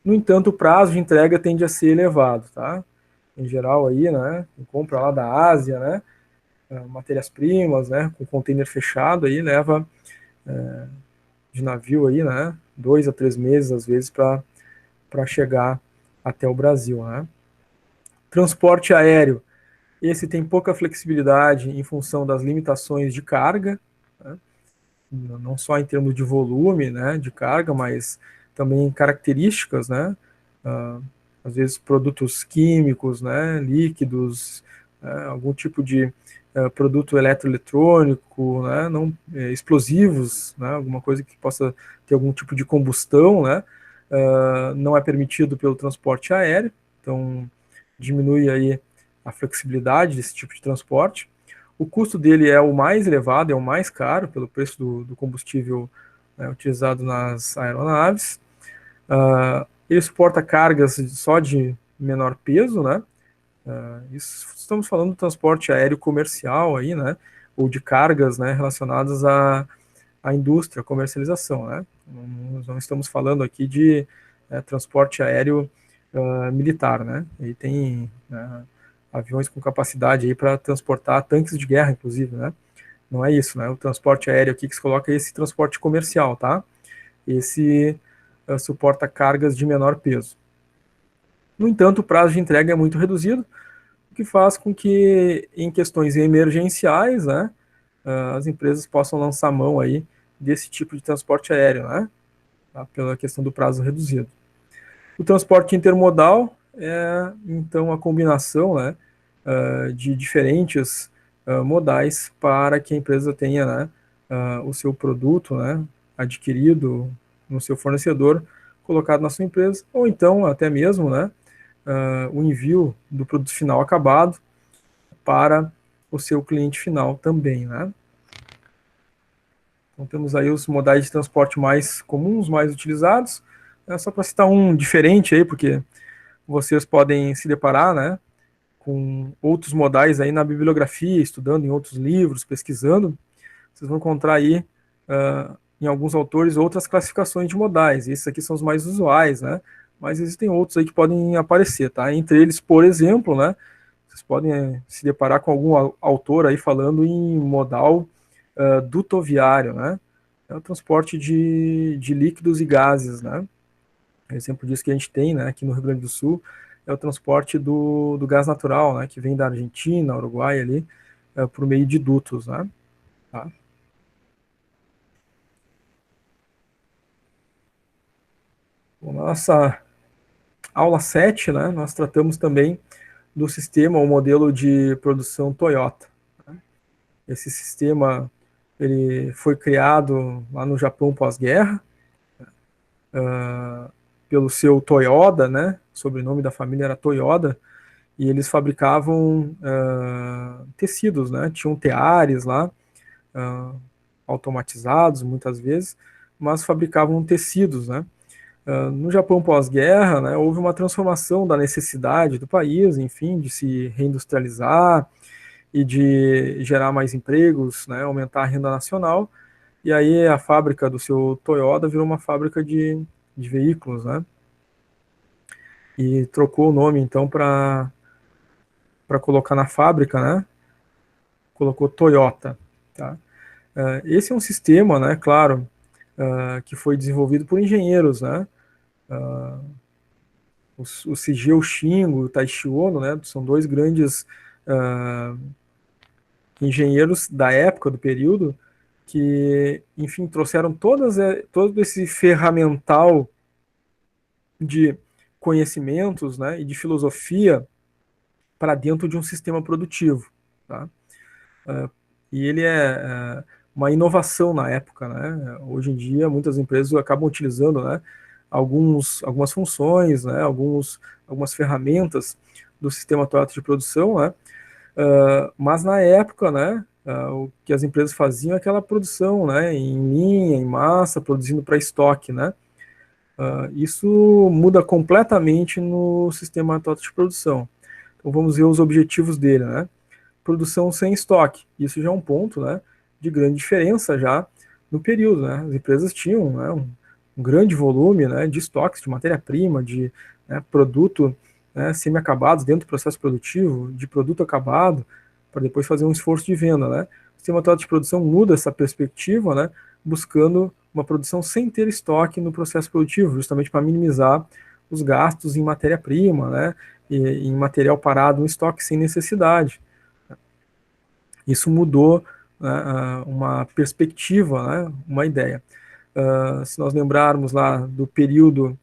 No entanto, o prazo de entrega tende a ser elevado, tá? Em geral aí, né? Compra lá da Ásia, né? Matérias-primas, né? Com container fechado aí leva de navio aí, né? 2 a 3 meses às vezes para chegar até o Brasil, né? Transporte aéreo, esse tem pouca flexibilidade em função das limitações de carga, né? Não só em termos de volume, né, de carga, mas também características, né, às vezes produtos químicos, né, líquidos, algum tipo de produto eletroeletrônico, né, não, explosivos, né, alguma coisa que possa ter algum tipo de combustão, né, não é permitido pelo transporte aéreo, então diminui aí a flexibilidade desse tipo de transporte. O custo dele é o mais elevado, é o mais caro, pelo preço do combustível, né, utilizado nas aeronaves. Ele suporta cargas só de menor peso, né? Isso, estamos falando do transporte aéreo comercial aí, né? Ou de cargas, né, relacionadas à indústria, comercialização, né? Nós não estamos falando aqui de transporte aéreo militar, né? E tem aviões com capacidade aí para transportar tanques de guerra, inclusive, né? Não é isso, né? O transporte aéreo aqui que se coloca é esse transporte comercial, tá? Esse suporta cargas de menor peso. No entanto, o prazo de entrega é muito reduzido, o que faz com que, em questões emergenciais, né, as empresas possam lançar mão aí desse tipo de transporte aéreo, né? Tá? Pela questão do prazo reduzido. O transporte intermodal é, então, a combinação, né, de diferentes modais para que a empresa tenha, né, o seu produto, né, adquirido no seu fornecedor, colocado na sua empresa, ou então até mesmo, né, o envio do produto final acabado para o seu cliente final também, né. Então temos aí os modais de transporte mais comuns, mais utilizados. Só para citar um diferente aí, porque vocês podem se deparar, né, com outros modais aí na bibliografia, estudando em outros livros, pesquisando, vocês vão encontrar aí, em alguns autores, outras classificações de modais. Esses aqui são os mais usuais, né? Mas existem outros aí que podem aparecer, tá? Entre eles, por exemplo, né, vocês podem se deparar com algum autor aí falando em modal dutoviário, né? É o transporte de líquidos e gases, né? Exemplo disso que a gente tem, né, aqui no Rio Grande do Sul, é o transporte do gás natural, né, que vem da Argentina, Uruguai ali, por meio de dutos, né. Tá? Bom, na nossa aula 7, né, nós tratamos também do sistema ou modelo de produção Toyota. Né? Esse sistema ele foi criado lá no Japão pós-guerra, pelo seu Toyoda, né, o sobrenome da família era Toyoda, e eles fabricavam tecidos, né? Tinham teares lá, automatizados muitas vezes, mas fabricavam tecidos, né? No Japão pós-guerra, né, houve uma transformação da necessidade do país, enfim, de se reindustrializar e de gerar mais empregos, né, aumentar a renda nacional, e aí a fábrica do seu Toyota virou uma fábrica de veículos, né? E trocou o nome então para colocar na fábrica, né? Colocou Toyota, tá? Esse é um sistema, né, claro, que foi desenvolvido por engenheiros, né? O Shigeo Shingo e o Taishi Ono, né, são dois grandes engenheiros da época, do período, que, enfim, trouxeram todo esse ferramental de conhecimentos, né, e de filosofia para dentro de um sistema produtivo, tá? E ele é uma inovação na época, né? Hoje em dia, muitas empresas acabam utilizando, né, algumas funções, né, algumas ferramentas do sistema Toyota de produção, né? Mas na época, né, o que as empresas faziam é aquela produção, né, em linha, em massa, produzindo para estoque, né? Isso muda completamente no sistema Toyota de produção. Então vamos ver os objetivos dele, né? Produção sem estoque. Isso já é um ponto, né, de grande diferença já no período, né? As empresas tinham, né, um grande volume, né, de estoques, de matéria-prima, de, né, produto, né, semi-acabados dentro do processo produtivo, de produto acabado, para depois fazer um esforço de venda, né? O sistema atual de produção muda essa perspectiva, né, buscando uma produção sem ter estoque no processo produtivo, justamente para minimizar os gastos em matéria-prima, né, e em material parado em estoque sem necessidade. Isso mudou, né, uma perspectiva, né, uma ideia. Se nós lembrarmos lá do período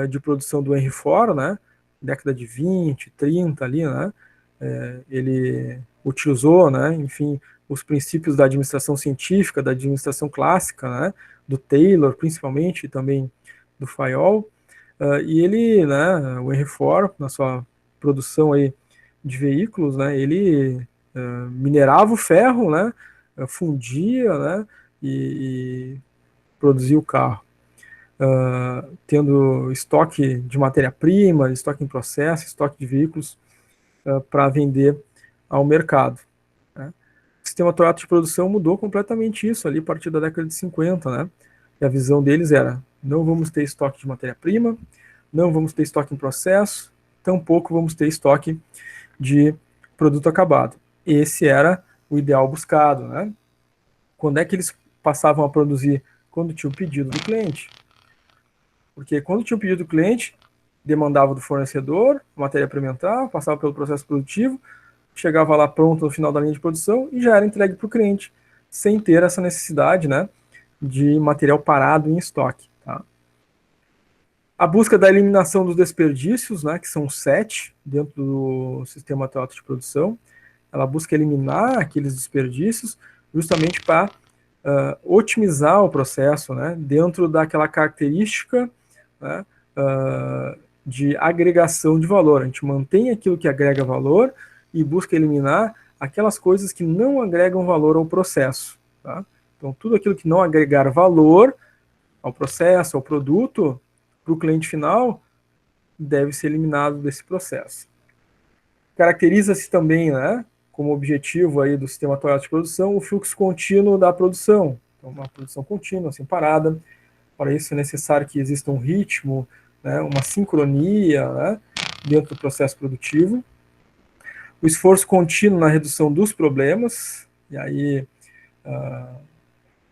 de produção do Henry Ford, né, década de 20, 30 ali, né, ele utilizou, né, enfim, os princípios da administração científica, da administração clássica, né, do Taylor, principalmente, e também do Fayol, e ele, né, o Henry Ford, na sua produção aí de veículos, né, ele minerava o ferro, né, fundia, né, e produzia o carro. Tendo estoque de matéria-prima, estoque em processo, estoque de veículos para vender ao mercado. Né? O sistema Toyota de produção mudou completamente isso ali a partir da década de 50, né? E a visão deles era: não vamos ter estoque de matéria-prima, não vamos ter estoque em processo, tampouco vamos ter estoque de produto acabado. Esse era o ideal buscado, né? Quando é que eles passavam a produzir? Quando tinha o pedido do cliente. Porque quando tinha o pedido do cliente, demandava do fornecedor, matéria-prima entrava, passava pelo processo produtivo, chegava lá pronto no final da linha de produção e já era entregue para o cliente, sem ter essa necessidade, né, de material parado em estoque. Tá? A busca da eliminação dos desperdícios, né, que são 7 dentro do sistema Toyota de produção, ela busca eliminar aqueles desperdícios justamente para otimizar o processo, né, dentro daquela característica, né, de agregação de valor. A gente mantém aquilo que agrega valor e busca eliminar aquelas coisas que não agregam valor ao processo. Tá? Então, tudo aquilo que não agregar valor ao processo, ao produto, para o cliente final, deve ser eliminado desse processo. Caracteriza-se também, né, como objetivo aí do sistema Toyota de produção, o fluxo contínuo da produção. Então, uma produção contínua, sem parada. Para isso é necessário que exista um ritmo, né, uma sincronia, né, dentro do processo produtivo. O esforço contínuo na redução dos problemas, e aí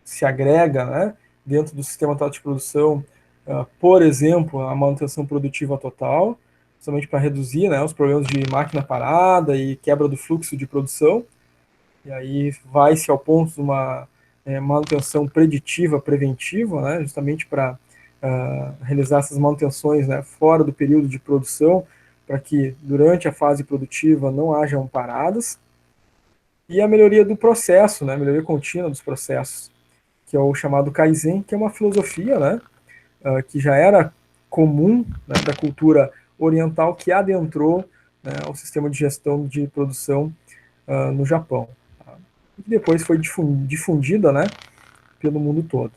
se agrega, né, dentro do sistema Toyota de produção, por exemplo, a manutenção produtiva total, somente para reduzir, né, os problemas de máquina parada e quebra do fluxo de produção. E aí vai-se ao ponto de uma manutenção preditiva, preventiva, né, justamente para realizar essas manutenções, né, fora do período de produção, para que durante a fase produtiva não hajam paradas. E a melhoria do processo, né, a melhoria contínua dos processos, que é o chamado Kaizen, que é uma filosofia, né, que já era comum, né, da cultura oriental, que adentrou, né, o sistema de gestão de produção no Japão. Tá? E depois foi difundida, né, pelo mundo todo.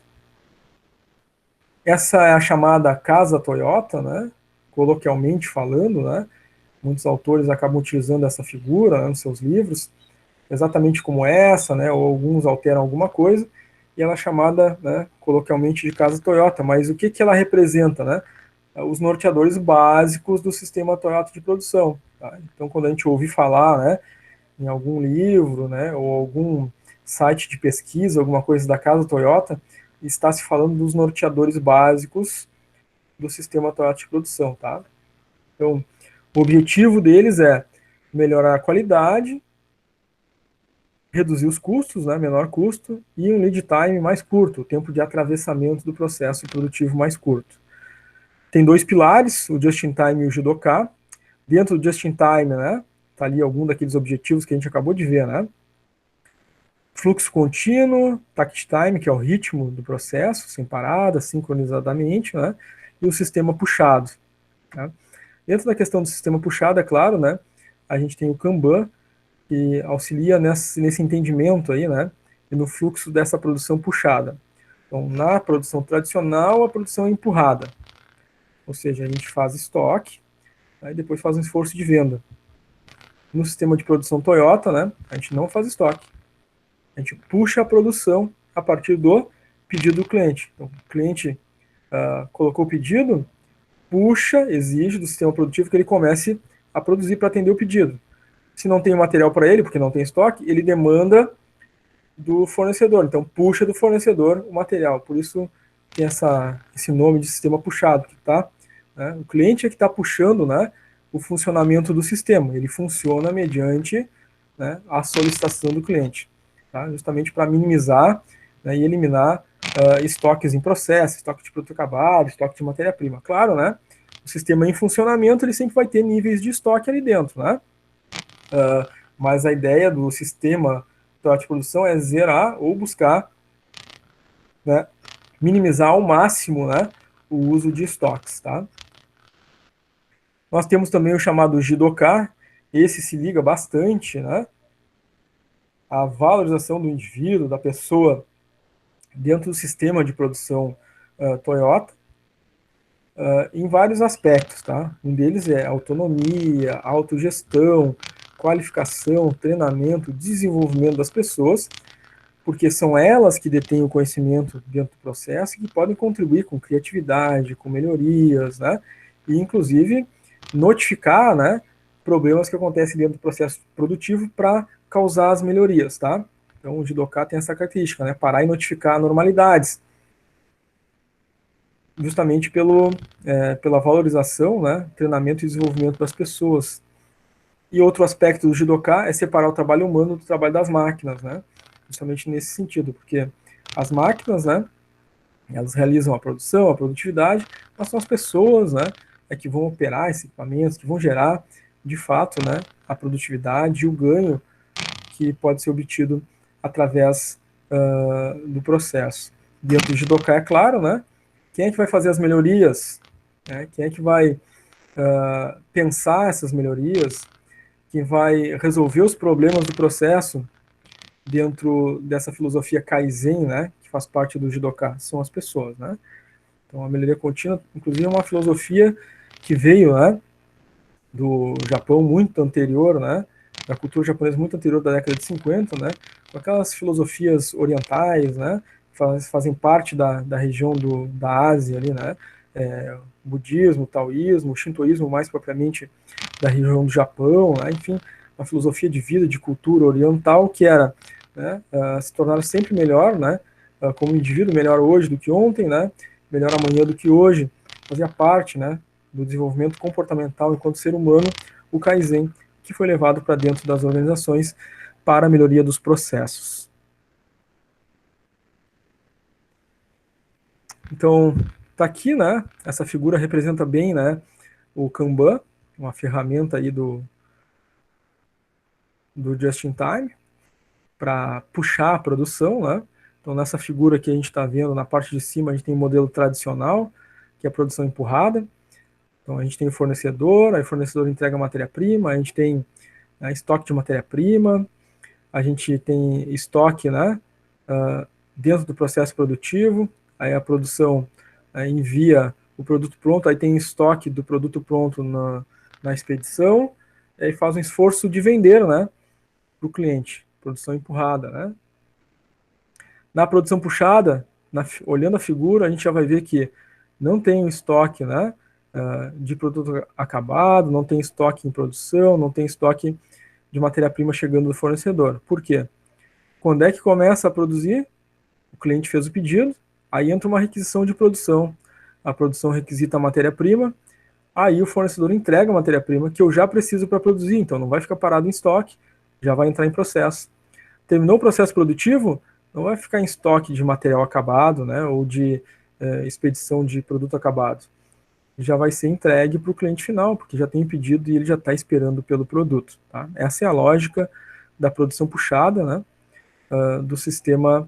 Essa é a chamada Casa Toyota, né, coloquialmente falando, né, muitos autores acabam utilizando essa figura, né, nos seus livros, exatamente como essa, né, ou alguns alteram alguma coisa, e ela é chamada, né, coloquialmente, de Casa Toyota. Mas o que, que ela representa, né? Os norteadores básicos do sistema Toyota de produção. Tá? Então, quando a gente ouve falar, né, em algum livro, né, ou algum site de pesquisa, alguma coisa da Casa Toyota, está se falando dos norteadores básicos do sistema Toyota de produção. Tá? Então, o objetivo deles é melhorar a qualidade, reduzir os custos, né, menor custo, e um lead time mais curto, o tempo de atravessamento do processo produtivo mais curto. Tem 2 pilares, o just-in-time e o Judoka. Dentro do just-in-time, né, tá ali algum daqueles objetivos que a gente acabou de ver, né? Fluxo contínuo, takt time, que é o ritmo do processo, sem parada, sincronizadamente, né? E o sistema puxado. Tá? Dentro da questão do sistema puxado, é claro, né, a gente tem o Kanban, que auxilia nesse entendimento aí, né, e no fluxo dessa produção puxada. Então, na produção tradicional, a produção é empurrada, ou seja, a gente faz estoque, aí depois faz um esforço de venda. No sistema de produção Toyota, né, a gente não faz estoque, a gente puxa a produção a partir do pedido do cliente. Então, o cliente colocou o pedido, puxa, exige do sistema produtivo que ele comece a produzir para atender o pedido. Se não tem material para ele, porque não tem estoque, ele demanda do fornecedor. Então, puxa do fornecedor o material. Por isso tem esse nome de sistema puxado, que está né? O cliente é que está puxando, né, o funcionamento do sistema. Ele funciona mediante, né, a solicitação do cliente, tá? Justamente para minimizar, né, e eliminar estoques em processo, estoque de produto acabado, estoque de matéria-prima. Claro, né? O sistema em funcionamento ele sempre vai ter níveis de estoque ali dentro, né? Mas a ideia do sistema de produção é zerar ou buscar, né, minimizar ao máximo, né, o uso de estoques, tá? Nós temos também o chamado Jidoka, esse se liga bastante, né, à valorização do indivíduo, da pessoa dentro do sistema de produção Toyota, em vários aspectos, tá? Um deles é autonomia, autogestão, qualificação, treinamento, desenvolvimento das pessoas, porque são elas que detêm o conhecimento dentro do processo e que podem contribuir com criatividade, com melhorias, né? E, inclusive, notificar, né, problemas que acontecem dentro do processo produtivo para causar as melhorias, tá? Então, o Jidoka tem essa característica, né? Parar e notificar anormalidades, justamente pela valorização, né, treinamento e desenvolvimento das pessoas. E outro aspecto do Jidoka é separar o trabalho humano do trabalho das máquinas, né? Justamente nesse sentido, porque as máquinas, né, elas realizam a produção, a produtividade, mas são as pessoas, né, que vão operar esses equipamentos, que vão gerar, de fato, né, a produtividade e o ganho que pode ser obtido através do processo. Dentro do Jidoka, é claro, né, quem é que vai fazer as melhorias, né, quem é que vai pensar essas melhorias, quem vai resolver os problemas do processo dentro dessa filosofia Kaizen, né, que faz parte do Jidoka, são as pessoas, né? Então, a melhoria contínua, inclusive, é uma filosofia que veio, né, do Japão muito anterior, né, da cultura japonesa muito anterior da década de 50, né, com aquelas filosofias orientais, né, fazem parte da região da Ásia ali, né, budismo, taoísmo, shintoísmo mais propriamente da região do Japão, né, enfim, uma filosofia de vida, de cultura oriental que era, né, se tornar sempre melhor, né, como indivíduo, melhor hoje do que ontem, né, melhor amanhã do que hoje, fazia parte, né, do desenvolvimento comportamental enquanto ser humano, o Kaizen, que foi levado para dentro das organizações para a melhoria dos processos. Então, tá aqui, né, essa figura representa bem, né, o Kanban, uma ferramenta aí do just-in-time, para puxar a produção, né? Então, nessa figura que a gente está vendo, na parte de cima, a gente tem o modelo tradicional, que é a produção empurrada. Então, a gente tem o fornecedor, aí o fornecedor entrega a matéria-prima, a gente tem, né, estoque de matéria-prima, a gente tem estoque, né, dentro do processo produtivo, aí a produção envia o produto pronto, aí tem estoque do produto pronto na expedição, e aí faz um esforço de vender, né, para o cliente, produção empurrada, né. Na produção puxada, olhando a figura, a gente já vai ver que não tem estoque, né, de produto acabado, não tem estoque em produção, não tem estoque de matéria-prima chegando do fornecedor. Por quê? Quando é que começa a produzir? O cliente fez o pedido, aí entra uma requisição de produção. A produção requisita a matéria-prima, aí o fornecedor entrega a matéria-prima que eu já preciso para produzir, então não vai ficar parado em estoque, já vai entrar em processo. Terminou o processo produtivo, não vai ficar em estoque de material acabado, né, ou de expedição de produto acabado. Já vai ser entregue para o cliente final, porque já tem pedido e ele já está esperando pelo produto. Tá? Essa é a lógica da produção puxada, né, do sistema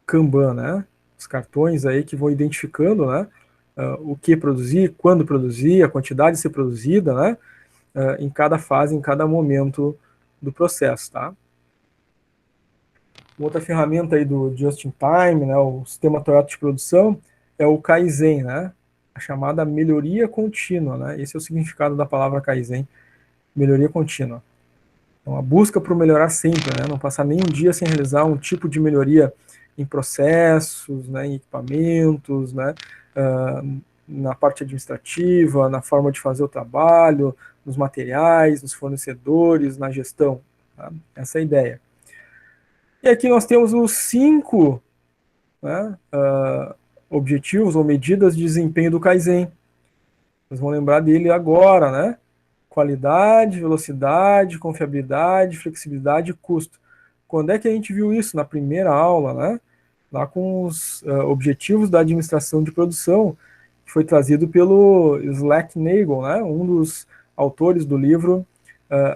Kanban, né? Os cartões aí que vão identificando, né, o que produzir, quando produzir, a quantidade a ser produzida, né, em cada fase, em cada momento do processo, tá? Outra ferramenta aí do Just-in-Time, né, o sistema Toyota de produção, é o Kaizen, né, a chamada melhoria contínua, né, esse é o significado da palavra Kaizen, melhoria contínua. Então, a busca por melhorar sempre, né, não passar nenhum dia sem realizar um tipo de melhoria em processos, né, em equipamentos, né, na parte administrativa, na forma de fazer o trabalho, nos materiais, nos fornecedores, na gestão. Tá? Essa é a ideia. E aqui nós temos os 5, né, objetivos ou medidas de desempenho do Kaizen. Vocês vão lembrar dele agora, né? Qualidade, velocidade, confiabilidade, flexibilidade e custo. Quando é que a gente viu isso? Na primeira aula, né? Lá com os objetivos da administração de produção, que foi trazido pelo Slack-Nagel, né? Um dos autores do livro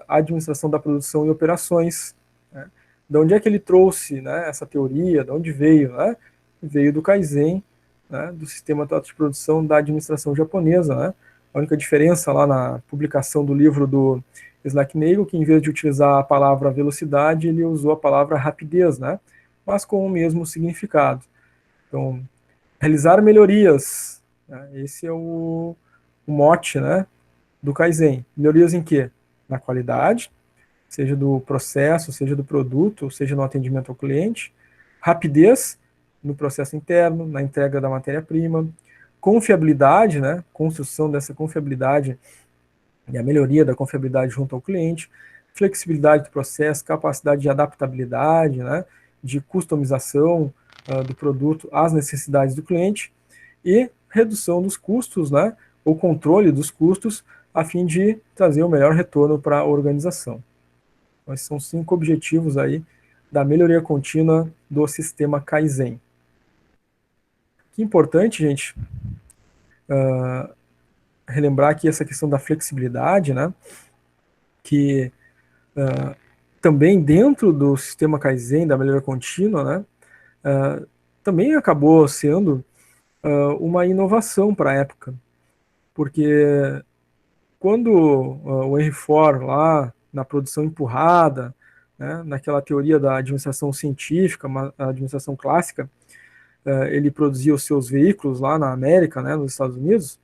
Administração da Produção e Operações. Né? De onde é que ele trouxe, né, essa teoria? De onde veio? Né? Veio do Kaizen, né, do sistema de produção da administração japonesa. Né? A única diferença lá na publicação do livro do Slack-Nagel, que em vez de utilizar a palavra velocidade, ele usou a palavra rapidez, né? Mas com o mesmo significado. Então, realizar melhorias, né? Esse é o mote, né, do Kaizen. Melhorias em quê? Na qualidade, seja do processo, seja do produto, seja no atendimento ao cliente. Rapidez no processo interno, na entrega da matéria-prima. Confiabilidade, né? Construção dessa confiabilidade e a melhoria da confiabilidade junto ao cliente. Flexibilidade do processo, capacidade de adaptabilidade, né? De customização do produto às necessidades do cliente. E redução dos custos, né? Ou controle dos custos, a fim de trazer o melhor retorno para a organização. Então, esses são 5 objetivos aí da melhoria contínua do sistema Kaizen. Que importante, gente, relembrar aqui essa questão da flexibilidade, né? Que também dentro do sistema Kaizen, da melhoria contínua, né? Também acabou sendo uma inovação para a época, porque quando o Henry Ford lá na produção empurrada, né, naquela teoria da administração científica, a administração clássica, ele produzia os seus veículos lá na América, né, nos Estados Unidos.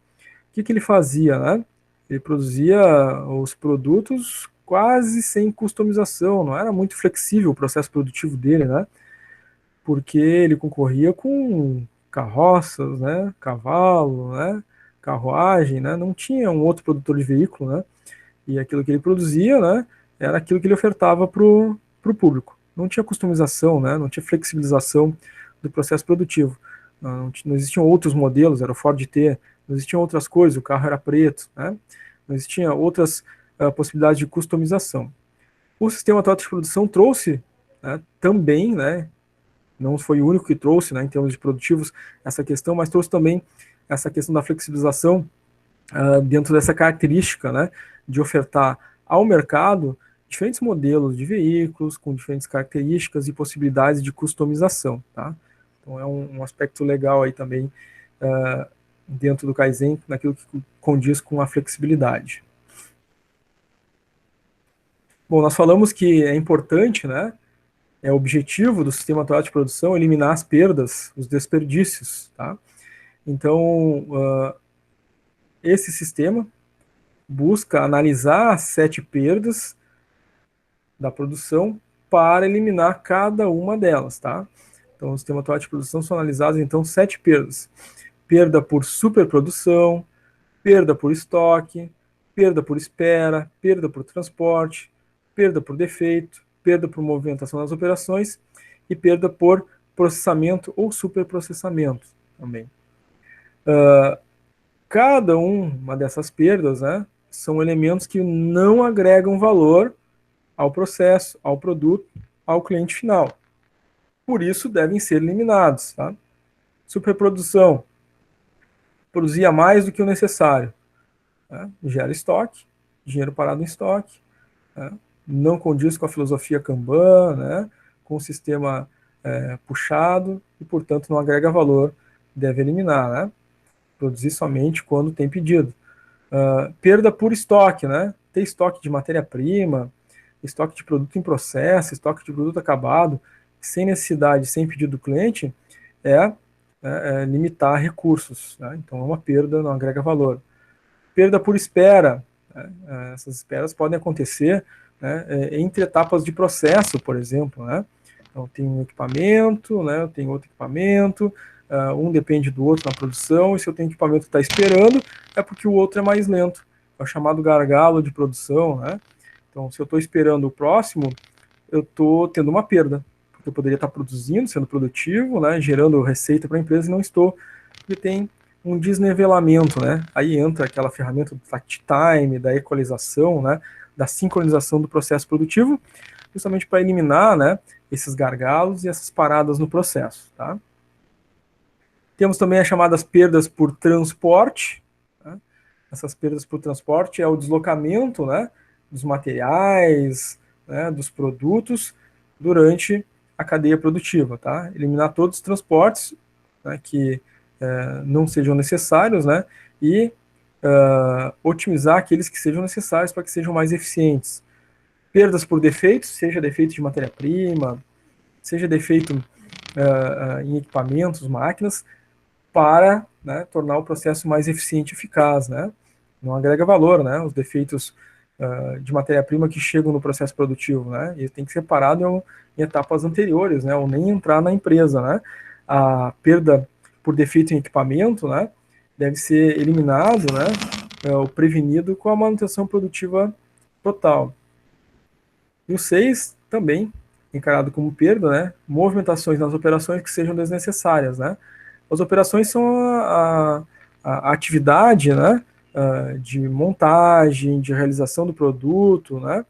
O que ele fazia, né? Ele produzia os produtos quase sem customização, não era muito flexível o processo produtivo dele, né? Porque ele concorria com carroças, né, cavalo, né, carruagem, né, não tinha um outro produtor de veículo, né, e aquilo que ele produzia, né, era aquilo que ele ofertava para o público. Não tinha customização, né, não tinha flexibilização do processo produtivo. Não existiam outros modelos, era o Ford T, não existiam outras coisas, o carro era preto, né, não existiam outras possibilidades de customização. O sistema atual de produção trouxe também, né, não foi o único que trouxe, né, em termos de produtivos, essa questão, mas trouxe também essa questão da flexibilização dentro dessa característica, né, de ofertar ao mercado diferentes modelos de veículos com diferentes características e possibilidades de customização, tá? Então é um aspecto legal aí também dentro do Kaizen, naquilo que condiz com a flexibilidade. Bom, nós falamos que é importante, né, é o objetivo do sistema atual de produção eliminar as perdas, os desperdícios, tá? Então, esse sistema busca analisar as 7 perdas da produção para eliminar cada uma delas, tá? Então, no sistema atual de produção são analisadas, então, 7 perdas. Perda por superprodução, perda por estoque, perda por espera, perda por transporte, perda por defeito, perda por movimentação das operações e perda por processamento ou superprocessamento também. Cada uma dessas perdas, né, são elementos que não agregam valor ao processo, ao produto, ao cliente final. Por isso, devem ser eliminados. Tá? Superprodução. Produzia mais do que o necessário. Né? Gera estoque, dinheiro parado em estoque. Né? Não condiz com a filosofia Kanban, né? Com o sistema puxado e, portanto, não agrega valor. Deve eliminar. Né? Produzir somente quando tem pedido. Perda por estoque, né? Ter estoque de matéria-prima, estoque de produto em processo, estoque de produto acabado, sem necessidade, sem pedido do cliente, é limitar recursos. Né? Então, é uma perda, não agrega valor. Perda por espera. Né? Essas esperas podem acontecer, né, entre etapas de processo, por exemplo. Né? Então, tem um equipamento, né, eu tenho outro equipamento, um depende do outro na produção, e se eu tenho equipamento que está esperando, é porque o outro é mais lento. É o chamado gargalo de produção. Né? Então, se eu estou esperando o próximo, eu estou tendo uma perda, porque eu poderia estar produzindo, sendo produtivo, né, gerando receita para a empresa, e não estou Porque tem um desnivelamento, né? Aí entra aquela ferramenta do fact time, da equalização, né? Da sincronização do processo produtivo, justamente para eliminar, né, esses gargalos e essas paradas no processo, tá? Temos também as chamadas perdas por transporte, né? Essas perdas por transporte é o deslocamento, né, dos materiais, né, dos produtos durante a cadeia produtiva, tá? Eliminar todos os transportes, né, que não sejam necessários, né, e otimizar aqueles que sejam necessários para que sejam mais eficientes. Perdas por defeitos, seja defeito de matéria-prima, seja defeito em equipamentos, máquinas, para, né, tornar o processo mais eficiente e eficaz, né? Não agrega valor, né? Os defeitos de matéria-prima que chegam no processo produtivo, né? E tem que ser parado em etapas anteriores, né? Ou nem entrar na empresa, né? A perda por defeito em equipamento, né? Deve ser eliminado, né? Ou prevenido com a manutenção produtiva total. E o 6 também encarado como perda, né? Movimentações nas operações que sejam desnecessárias, né? As operações são a atividade, né, de montagem, de realização do produto, né,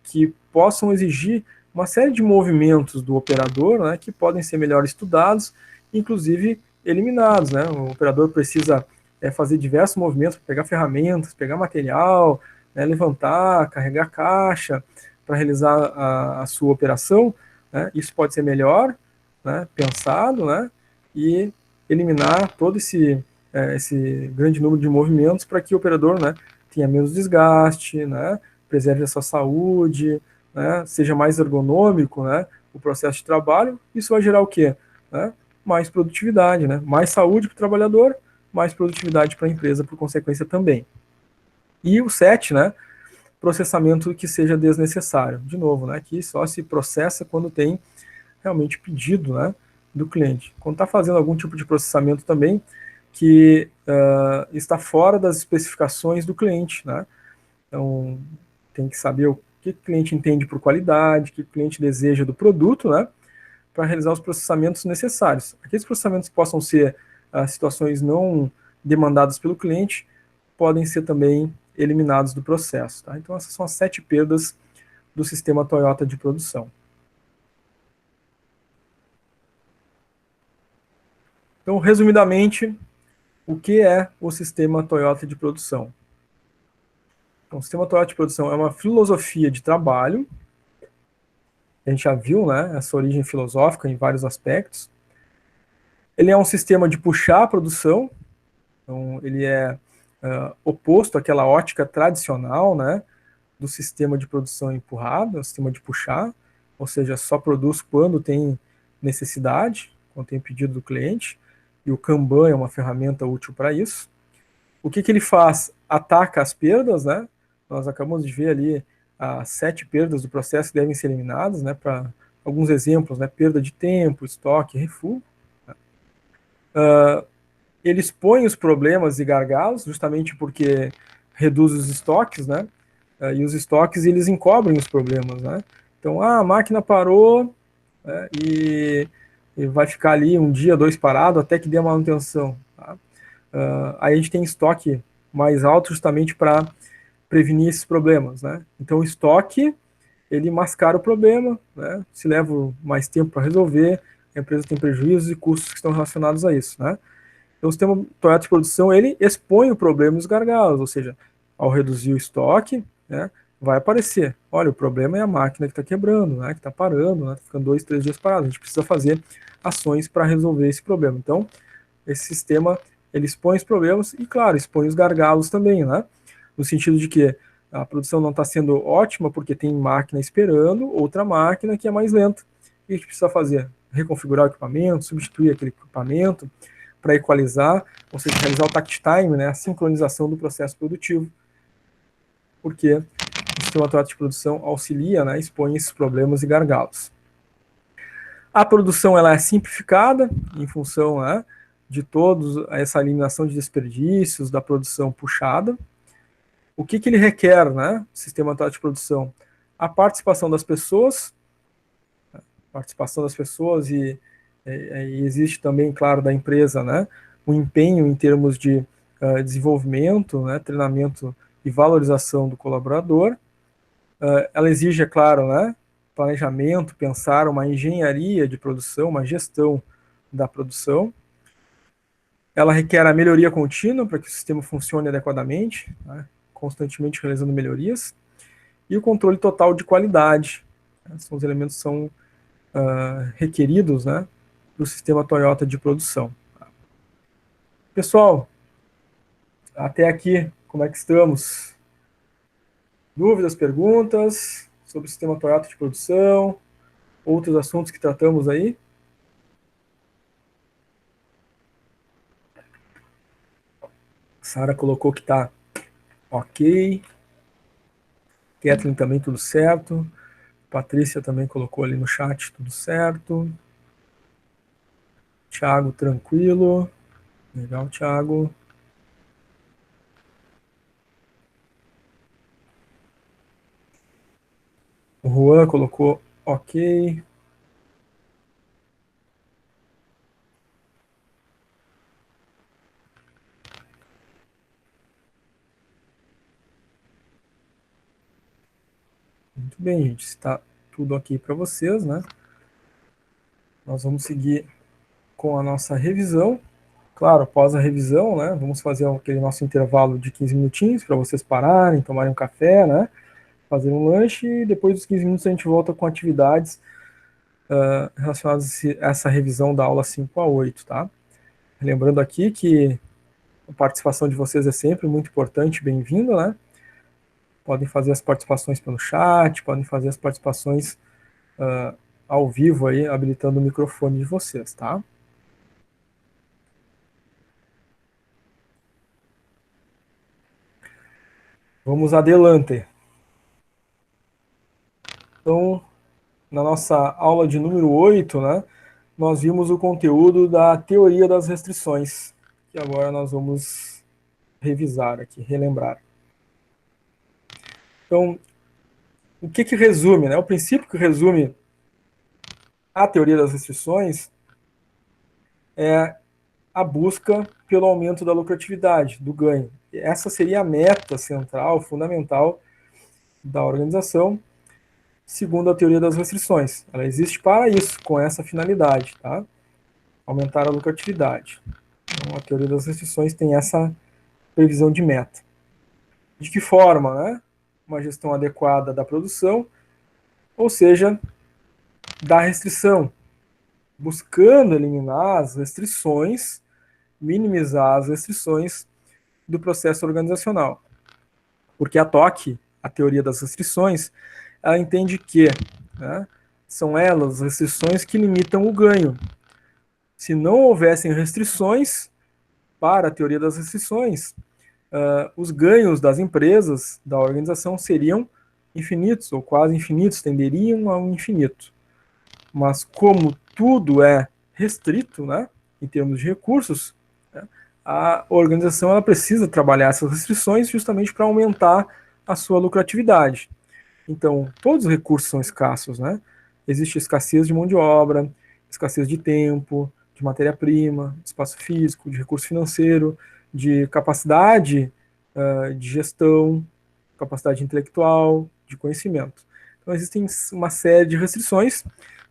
que possam exigir uma série de movimentos do operador, né, que podem ser melhor estudados, inclusive eliminados, né? O operador precisa fazer diversos movimentos para pegar ferramentas, pegar material, né, levantar, carregar caixa para realizar a sua operação, né? Isso pode ser melhor, né, pensado, né, e eliminar todo esse grande número de movimentos para que o operador, né, tenha menos desgaste, né, preserve a sua saúde, né, seja mais ergonômico, né, o processo de trabalho. Isso vai gerar o quê? Né, mais produtividade, né, mais saúde para o trabalhador, mais produtividade para a empresa, por consequência também. E o 7, né, processamento que seja desnecessário. De novo, né, que só se processa quando tem realmente pedido, né, do cliente. Quando está fazendo algum tipo de processamento também que está fora das especificações do cliente, né? Então, tem que saber o que o cliente entende por qualidade, o que o cliente deseja do produto, né? Para realizar os processamentos necessários. Aqueles processamentos que possam ser situações não demandadas pelo cliente podem ser também eliminados do processo, tá? Então, essas são as 7 perdas do sistema Toyota de produção. Então, resumidamente, o que é o sistema Toyota de produção? Então, o sistema Toyota de produção é uma filosofia de trabalho. A gente já viu, né, essa origem filosófica em vários aspectos. Ele é um sistema de puxar a produção. Então, ele é oposto àquela ótica tradicional, né, do sistema de produção empurrado, o sistema de puxar, ou seja, só produz quando tem necessidade, quando tem pedido do cliente, e o Kanban é uma ferramenta útil para isso. O que ele faz? Ataca as perdas, né? Nós acabamos de ver ali as 7 perdas do processo que devem ser eliminadas, né? Para alguns exemplos, né? Perda de tempo, estoque, refugo. Ele expõe os problemas e gargalos, justamente porque reduz os estoques, né? E os estoques, eles encobrem os problemas, né? Então, a máquina parou, né, e vai ficar ali um dia, 2 parado até que dê a manutenção. Tá? Aí a gente tem estoque mais alto justamente para prevenir esses problemas, né? Então, o estoque, ele mascara o problema, né? Se leva mais tempo para resolver, a empresa tem prejuízos e custos que estão relacionados a isso, né? Então, o sistema Toyota de produção, ele expõe o problema e os gargalos, ou seja, ao reduzir o estoque, né, vai aparecer, olha, o problema é a máquina que está quebrando, né, que está parando, né, tá ficando 2, 3 dias parado, a gente precisa fazer ações para resolver esse problema. Então, esse sistema, ele expõe os problemas e, claro, expõe os gargalos também, né, no sentido de que a produção não está sendo ótima porque tem máquina esperando, outra máquina que é mais lenta. O que a gente precisa fazer? Reconfigurar o equipamento, substituir aquele equipamento, para equalizar, ou seja, realizar o tact time, né, a sincronização do processo produtivo, porque o sistema Toyota de produção auxilia, né, expõe esses problemas e gargalos. A produção ela é simplificada em função, né, de todos essa eliminação de desperdícios da produção puxada. O que ele requer, né, o sistema Toyota de produção? A participação das pessoas e E existe também, claro, da empresa, né, um empenho em termos de desenvolvimento, né, treinamento e valorização do colaborador. Ela exige, é claro, né, planejamento, pensar uma engenharia de produção, uma gestão da produção. Ela requer a melhoria contínua para que o sistema funcione adequadamente, né, constantemente realizando melhorias, e o controle total de qualidade. Né, são os elementos que são requeridos, né, do sistema Toyota de produção. Pessoal, até aqui, como é que estamos? Dúvidas, perguntas sobre o sistema Toyota de produção, outros assuntos que tratamos aí? Sara colocou que está ok. Kathleen também tudo certo. Patrícia também colocou ali no chat tudo certo. Thiago tranquilo. Legal, Thiago. O Juan colocou ok. Muito bem, gente. Está tudo ok para vocês, né? Nós vamos seguir com a nossa revisão. Claro, após a revisão, né? Vamos fazer aquele nosso intervalo de 15 minutinhos para vocês pararem, tomarem um café, né? Fazer um lanche e depois dos 15 minutos a gente volta com atividades relacionadas a essa revisão da aula 5 a 8, tá? Lembrando aqui que a participação de vocês é sempre muito importante, bem-vindo, né? Podem fazer as participações pelo chat, podem fazer as participações ao vivo aí, habilitando o microfone de vocês, tá? Vamos adelante. Então, na nossa aula de número 8, né, nós vimos o conteúdo da teoria das restrições, que agora nós vamos revisar aqui, relembrar. Então, o que resume, né? O princípio que resume a teoria das restrições é a busca pelo aumento da lucratividade, do ganho. Essa seria a meta central, fundamental da organização, segundo a teoria das restrições. Ela existe para isso, com essa finalidade, tá? Aumentar a lucratividade. Então, a teoria das restrições tem essa previsão de meta. De que forma, né? Uma gestão adequada da produção, ou seja, da restrição, buscando eliminar as restrições, minimizar as restrições do processo organizacional. Porque a TOC, a teoria das restrições, ela entende que, né, são elas as restrições que limitam o ganho. Se não houvessem restrições, para a teoria das restrições, os ganhos das empresas, da organização, seriam infinitos, ou quase infinitos, tenderiam ao infinito. Mas como tudo é restrito, né, em termos de recursos, né, a organização ela precisa trabalhar essas restrições justamente para aumentar a sua lucratividade. Então, todos os recursos são escassos, né? Existe escassez de mão de obra, escassez de tempo, de matéria-prima, de espaço físico, de recurso financeiro, de capacidade de gestão, capacidade intelectual, de conhecimento. Então, existem uma série de restrições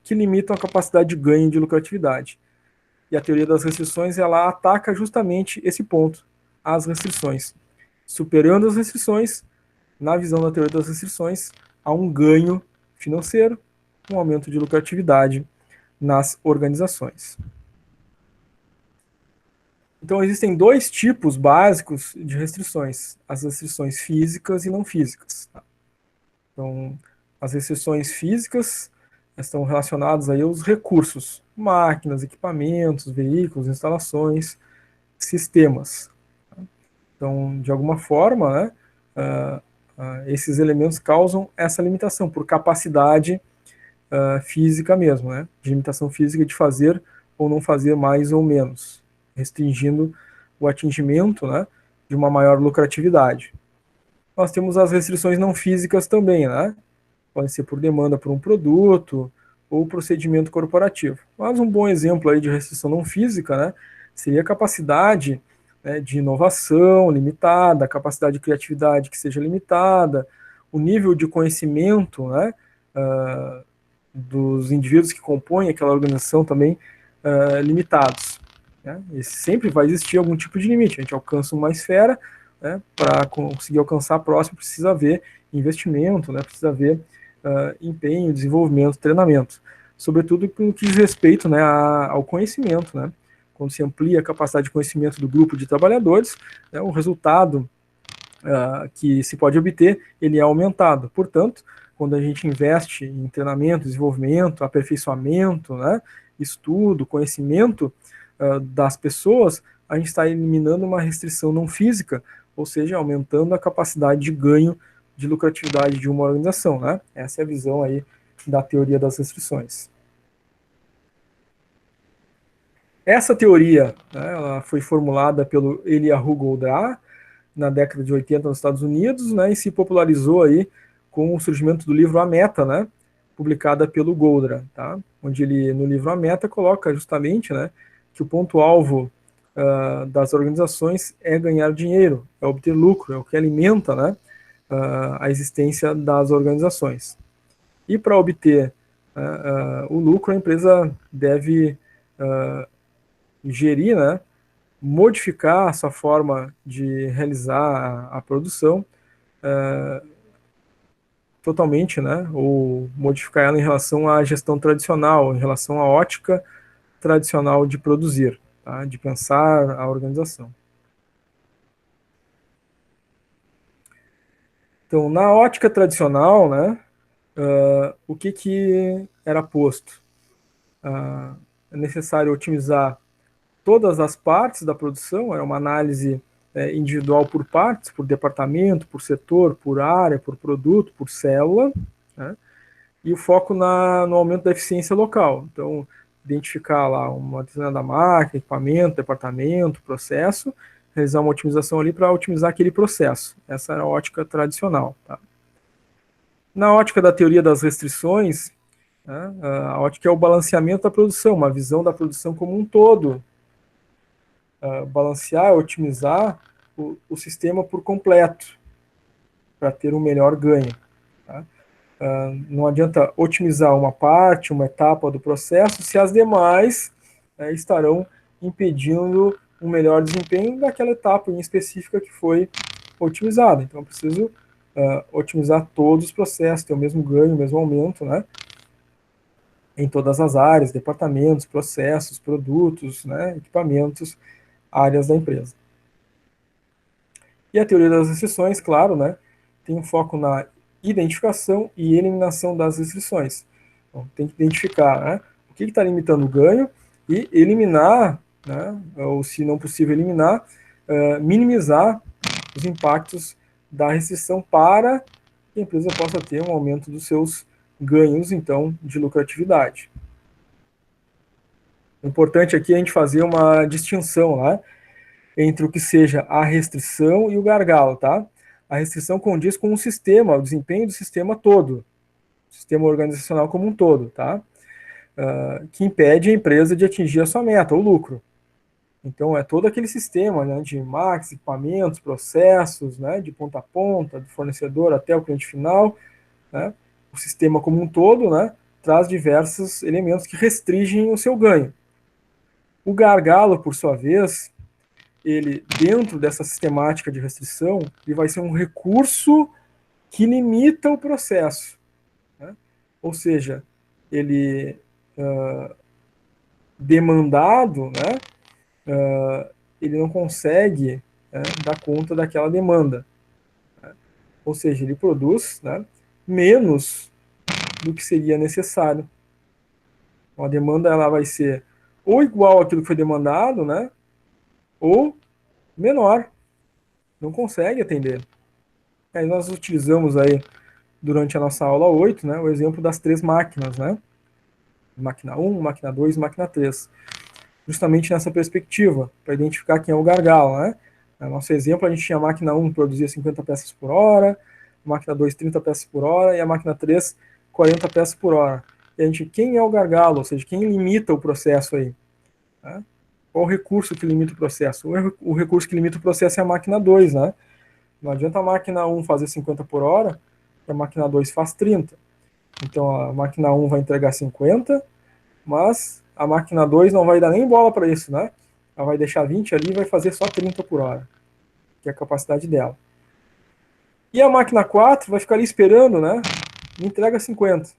que limitam a capacidade de ganho de lucratividade. E a teoria das restrições, ela ataca justamente esse ponto, as restrições. Superando as restrições, na visão da teoria das restrições, há um ganho financeiro, um aumento de lucratividade nas organizações. Então, existem dois tipos básicos de restrições, as restrições físicas e não físicas. Então, as restrições físicas estão relacionadas aí aos recursos, máquinas, equipamentos, veículos, instalações, sistemas. Então, de alguma forma, né, esses elementos causam essa limitação por capacidade física mesmo, né, de limitação física de fazer ou não fazer mais ou menos, restringindo o atingimento, né, de uma maior lucratividade. Nós temos as restrições não físicas também, né, podem ser por demanda por um produto, ou procedimento corporativo. Mas um bom exemplo aí de restrição não física, né, seria a capacidade, né, de inovação limitada, a capacidade de criatividade que seja limitada, o nível de conhecimento, né, dos indivíduos que compõem aquela organização também limitados. Né? E sempre vai existir algum tipo de limite. A gente alcança uma esfera, né, para conseguir alcançar a próxima precisa haver investimento, né, precisa haver empenho, desenvolvimento, treinamento. Sobretudo no que diz respeito, né, ao conhecimento. Né? Quando se amplia a capacidade de conhecimento do grupo de trabalhadores, né, o resultado que se pode obter, ele é aumentado. Portanto, quando a gente investe em treinamento, desenvolvimento, aperfeiçoamento, né, estudo, conhecimento das pessoas, a gente está eliminando uma restrição não física, ou seja, aumentando a capacidade de ganho de lucratividade de uma organização. Né? Essa é a visão aí da teoria das restrições. Essa teoria, né, ela foi formulada pelo Eliyahu Goldratt na década de 80 nos Estados Unidos, né, e se popularizou aí com o surgimento do livro A Meta, né, publicada pelo Goldratt, tá? Onde ele, no livro A Meta, coloca justamente, né, que o ponto-alvo das organizações é ganhar dinheiro, é obter lucro, é o que alimenta, né, a existência das organizações. E para obter o lucro, a empresa deve gerir, né, modificar a sua forma de realizar a produção totalmente, né, ou modificar ela em relação à gestão tradicional, em relação à ótica tradicional de produzir, tá, de pensar a organização. Então, na ótica tradicional, né, o que era posto? É necessário otimizar todas as partes da produção, era uma análise individual por partes, por departamento, por setor, por área, por produto, por célula, né? E o foco no aumento da eficiência local. Então, identificar lá uma determinada máquina, equipamento, departamento, processo, realizar uma otimização ali para otimizar aquele processo. Essa era a ótica tradicional. Tá? Na ótica da teoria das restrições, né, a ótica é o balanceamento da produção, uma visão da produção como um todo, balancear, otimizar o sistema por completo, para ter um melhor ganho. Tá? Não adianta otimizar uma parte, uma etapa do processo, se as demais estarão impedindo um melhor desempenho daquela etapa em específica que foi otimizada. Então, eu preciso otimizar todos os processos, ter o mesmo ganho, o mesmo aumento, né? Em todas as áreas, departamentos, processos, produtos, né, equipamentos, áreas da empresa. E a teoria das restrições, claro, né, tem um foco na identificação e eliminação das restrições. Então, tem que identificar, né, o que está limitando o ganho e eliminar, né, ou se não possível eliminar, minimizar os impactos da restrição para que a empresa possa ter um aumento dos seus ganhos, então, de lucratividade. O importante aqui é a gente fazer uma distinção, né, entre o que seja a restrição e o gargalo, tá? A restrição condiz com o sistema, o desempenho do sistema todo, o sistema organizacional como um todo, tá? Que impede a empresa de atingir a sua meta, o lucro. Então, é todo aquele sistema, né, de máquinas, equipamentos, processos, né, de ponta a ponta, do fornecedor até o cliente final, né? O sistema como um todo, né, traz diversos elementos que restringem o seu ganho. O gargalo, por sua vez, ele, dentro dessa sistemática de restrição, ele vai ser um recurso que limita o processo. Né? Ou seja, ele demandado, né, ele não consegue dar conta daquela demanda. Né? Ou seja, ele produz, né, menos do que seria necessário. Então, a demanda ela vai ser ou igual àquilo que foi demandado, né, ou menor. Não consegue atender. Aí nós utilizamos aí, durante a nossa aula 8, né, o exemplo das 3 máquinas, né? Máquina 1, máquina 2 e máquina 3. Justamente nessa perspectiva, para identificar quem é o gargalo, né? No nosso exemplo, a gente tinha a máquina 1 que produzia 50 peças por hora, a máquina 2, 30 peças por hora, e a máquina 3, 40 peças por hora. quem é o gargalo, ou seja, quem limita o processo aí? Né? Qual o recurso que limita o processo? O recurso que limita o processo é a máquina 2, né? Não adianta a máquina 1 fazer 50 por hora, a máquina 2 faz 30. Então a máquina 1 vai entregar 50, mas a máquina 2 não vai dar nem bola para isso, né? Ela vai deixar 20 ali e vai fazer só 30 por hora, que é a capacidade dela. E a máquina 4 vai ficar ali esperando, né? Me entrega 50.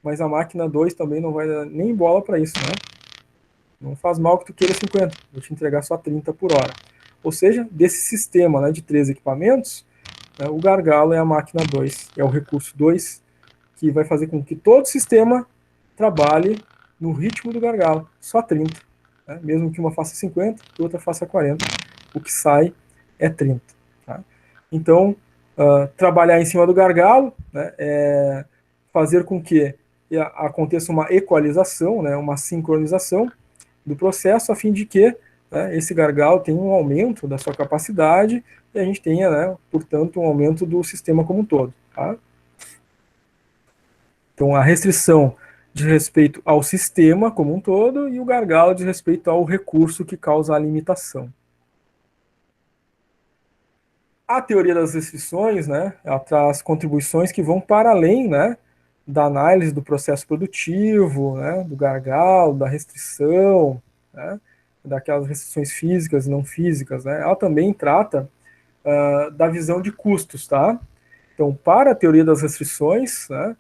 Mas a máquina 2 também não vai dar nem bola para isso, né? Não faz mal que tu queira 50, vou te entregar só 30 por hora. Ou seja, desse sistema, né, de 3 equipamentos, né, o gargalo é a máquina 2, é o recurso 2, que vai fazer com que todo o sistema trabalhe no ritmo do gargalo, só 30. Né? Mesmo que uma faça 50 e outra faça 40, o que sai é 30. Tá? Então, trabalhar em cima do gargalo, né, é fazer com que aconteça uma equalização, né, uma sincronização do processo, a fim de que, né, esse gargalo tenha um aumento da sua capacidade e a gente tenha, né, portanto, um aumento do sistema como um todo. Tá? Então, a restrição de respeito ao sistema como um todo e o gargalo de respeito ao recurso que causa a limitação. A teoria das restrições, né, ela traz contribuições que vão para além, né, da análise do processo produtivo, né, do gargalo, da restrição, né, daquelas restrições físicas e não físicas. Né. Ela também trata da visão de custos, tá? Então, para a teoria das restrições, né,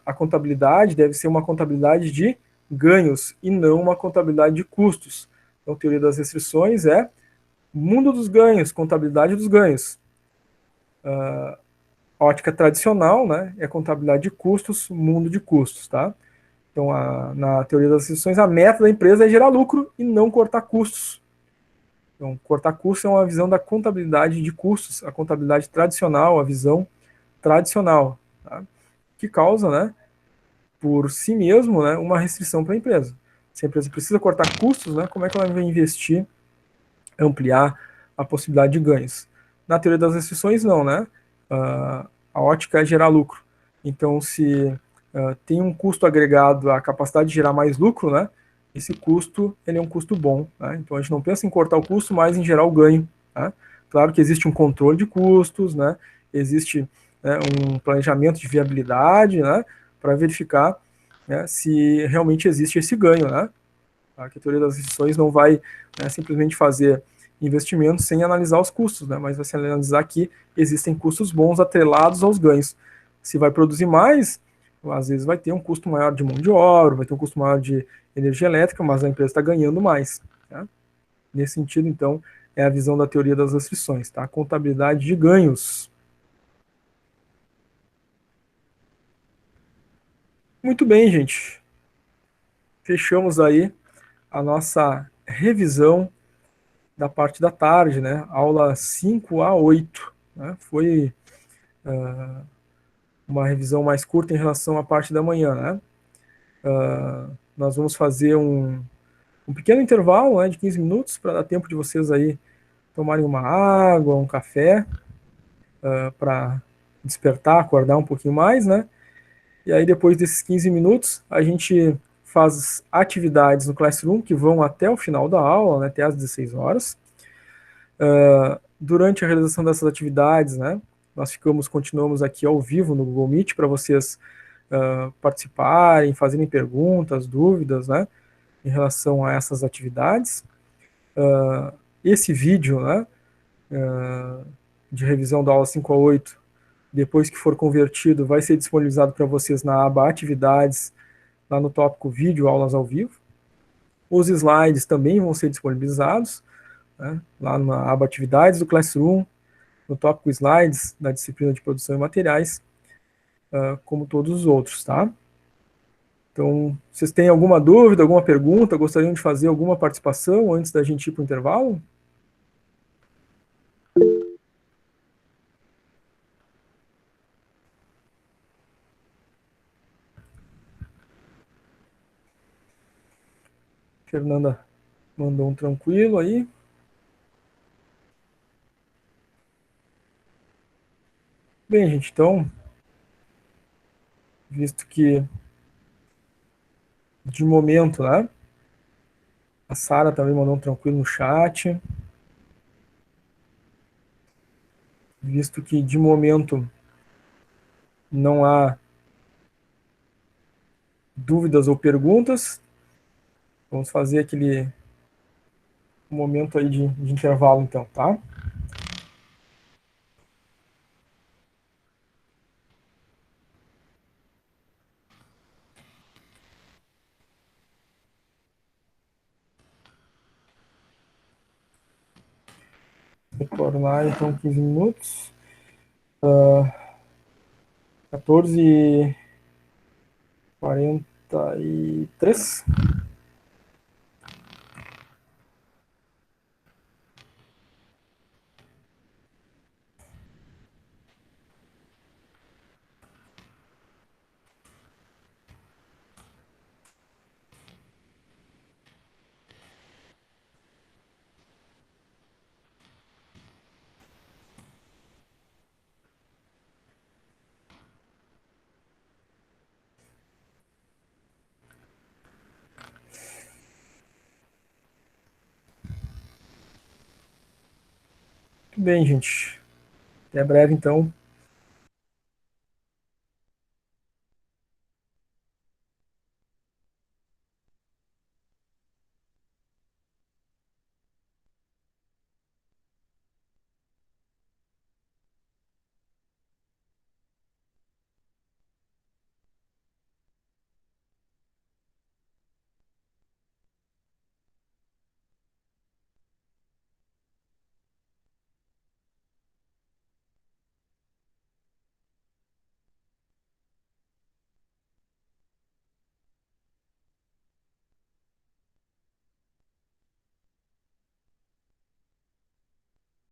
a contabilidade deve ser uma contabilidade de ganhos e não uma contabilidade de custos. Então, a teoria das restrições é mundo dos ganhos, contabilidade dos ganhos. A ótica tradicional, né, é contabilidade de custos, mundo de custos, tá? Então, na teoria das restrições, a meta da empresa é gerar lucro e não cortar custos. Então, cortar custos é uma visão da contabilidade de custos, a contabilidade tradicional, a visão tradicional, tá? Que causa, né, por si mesmo, né, uma restrição para a empresa. Se a empresa precisa cortar custos, né, como é que ela vai investir, ampliar a possibilidade de ganhos? Na teoria das restrições, não, né? A ótica é gerar lucro. Então, se tem um custo agregado à capacidade de gerar mais lucro, né? Esse custo ele é um custo bom. Né? Então, a gente não pensa em cortar o custo, mas em gerar o ganho. Né? Claro que existe um controle de custos, né? Existe, né, um planejamento de viabilidade, né, para verificar, né, se realmente existe esse ganho. Né? A teoria das restrições não vai, né, simplesmente fazer investimentos sem analisar os custos, né, mas vai se analisar que existem custos bons atrelados aos ganhos. Se vai produzir mais, às vezes vai ter um custo maior de mão de obra, vai ter um custo maior de energia elétrica, mas a empresa está ganhando mais. Tá? Nesse sentido, então, é a visão da teoria das restrições, tá? Contabilidade de ganhos. Muito bem, gente. Fechamos aí a nossa revisão da parte da tarde, né? Aula 5 a 8. Né? Foi uma revisão mais curta em relação à parte da manhã, né? Nós vamos fazer um pequeno intervalo, né, de 15 minutos para dar tempo de vocês aí tomarem uma água, um café, para despertar, acordar um pouquinho mais, né? E aí depois desses 15 minutos a gente faz atividades no Classroom que vão até o final da aula, né, até às 16 horas. Durante a realização dessas atividades, né, nós continuamos aqui ao vivo no Google Meet para vocês participarem, fazerem perguntas, dúvidas, né, em relação a essas atividades. Esse vídeo, né, de revisão da aula 5 a 8, depois que for convertido, vai ser disponibilizado para vocês na aba Atividades, lá no tópico Vídeo Aulas ao Vivo. Os slides também vão ser disponibilizados, né, lá na aba Atividades do Classroom, no tópico Slides da disciplina de Produção e Materiais, como todos os outros, tá? Então, vocês têm alguma dúvida, alguma pergunta, gostariam de fazer alguma participação antes da gente ir para o intervalo? Fernanda mandou um tranquilo aí. Bem, gente, então visto que, de momento, né? A Sara também mandou um tranquilo no chat. Visto que, de momento, não há dúvidas ou perguntas, vamos fazer aquele momento aí de intervalo, então, tá? Retornar, então, 15 minutos. 14h43. Muito bem, gente. Até breve, então.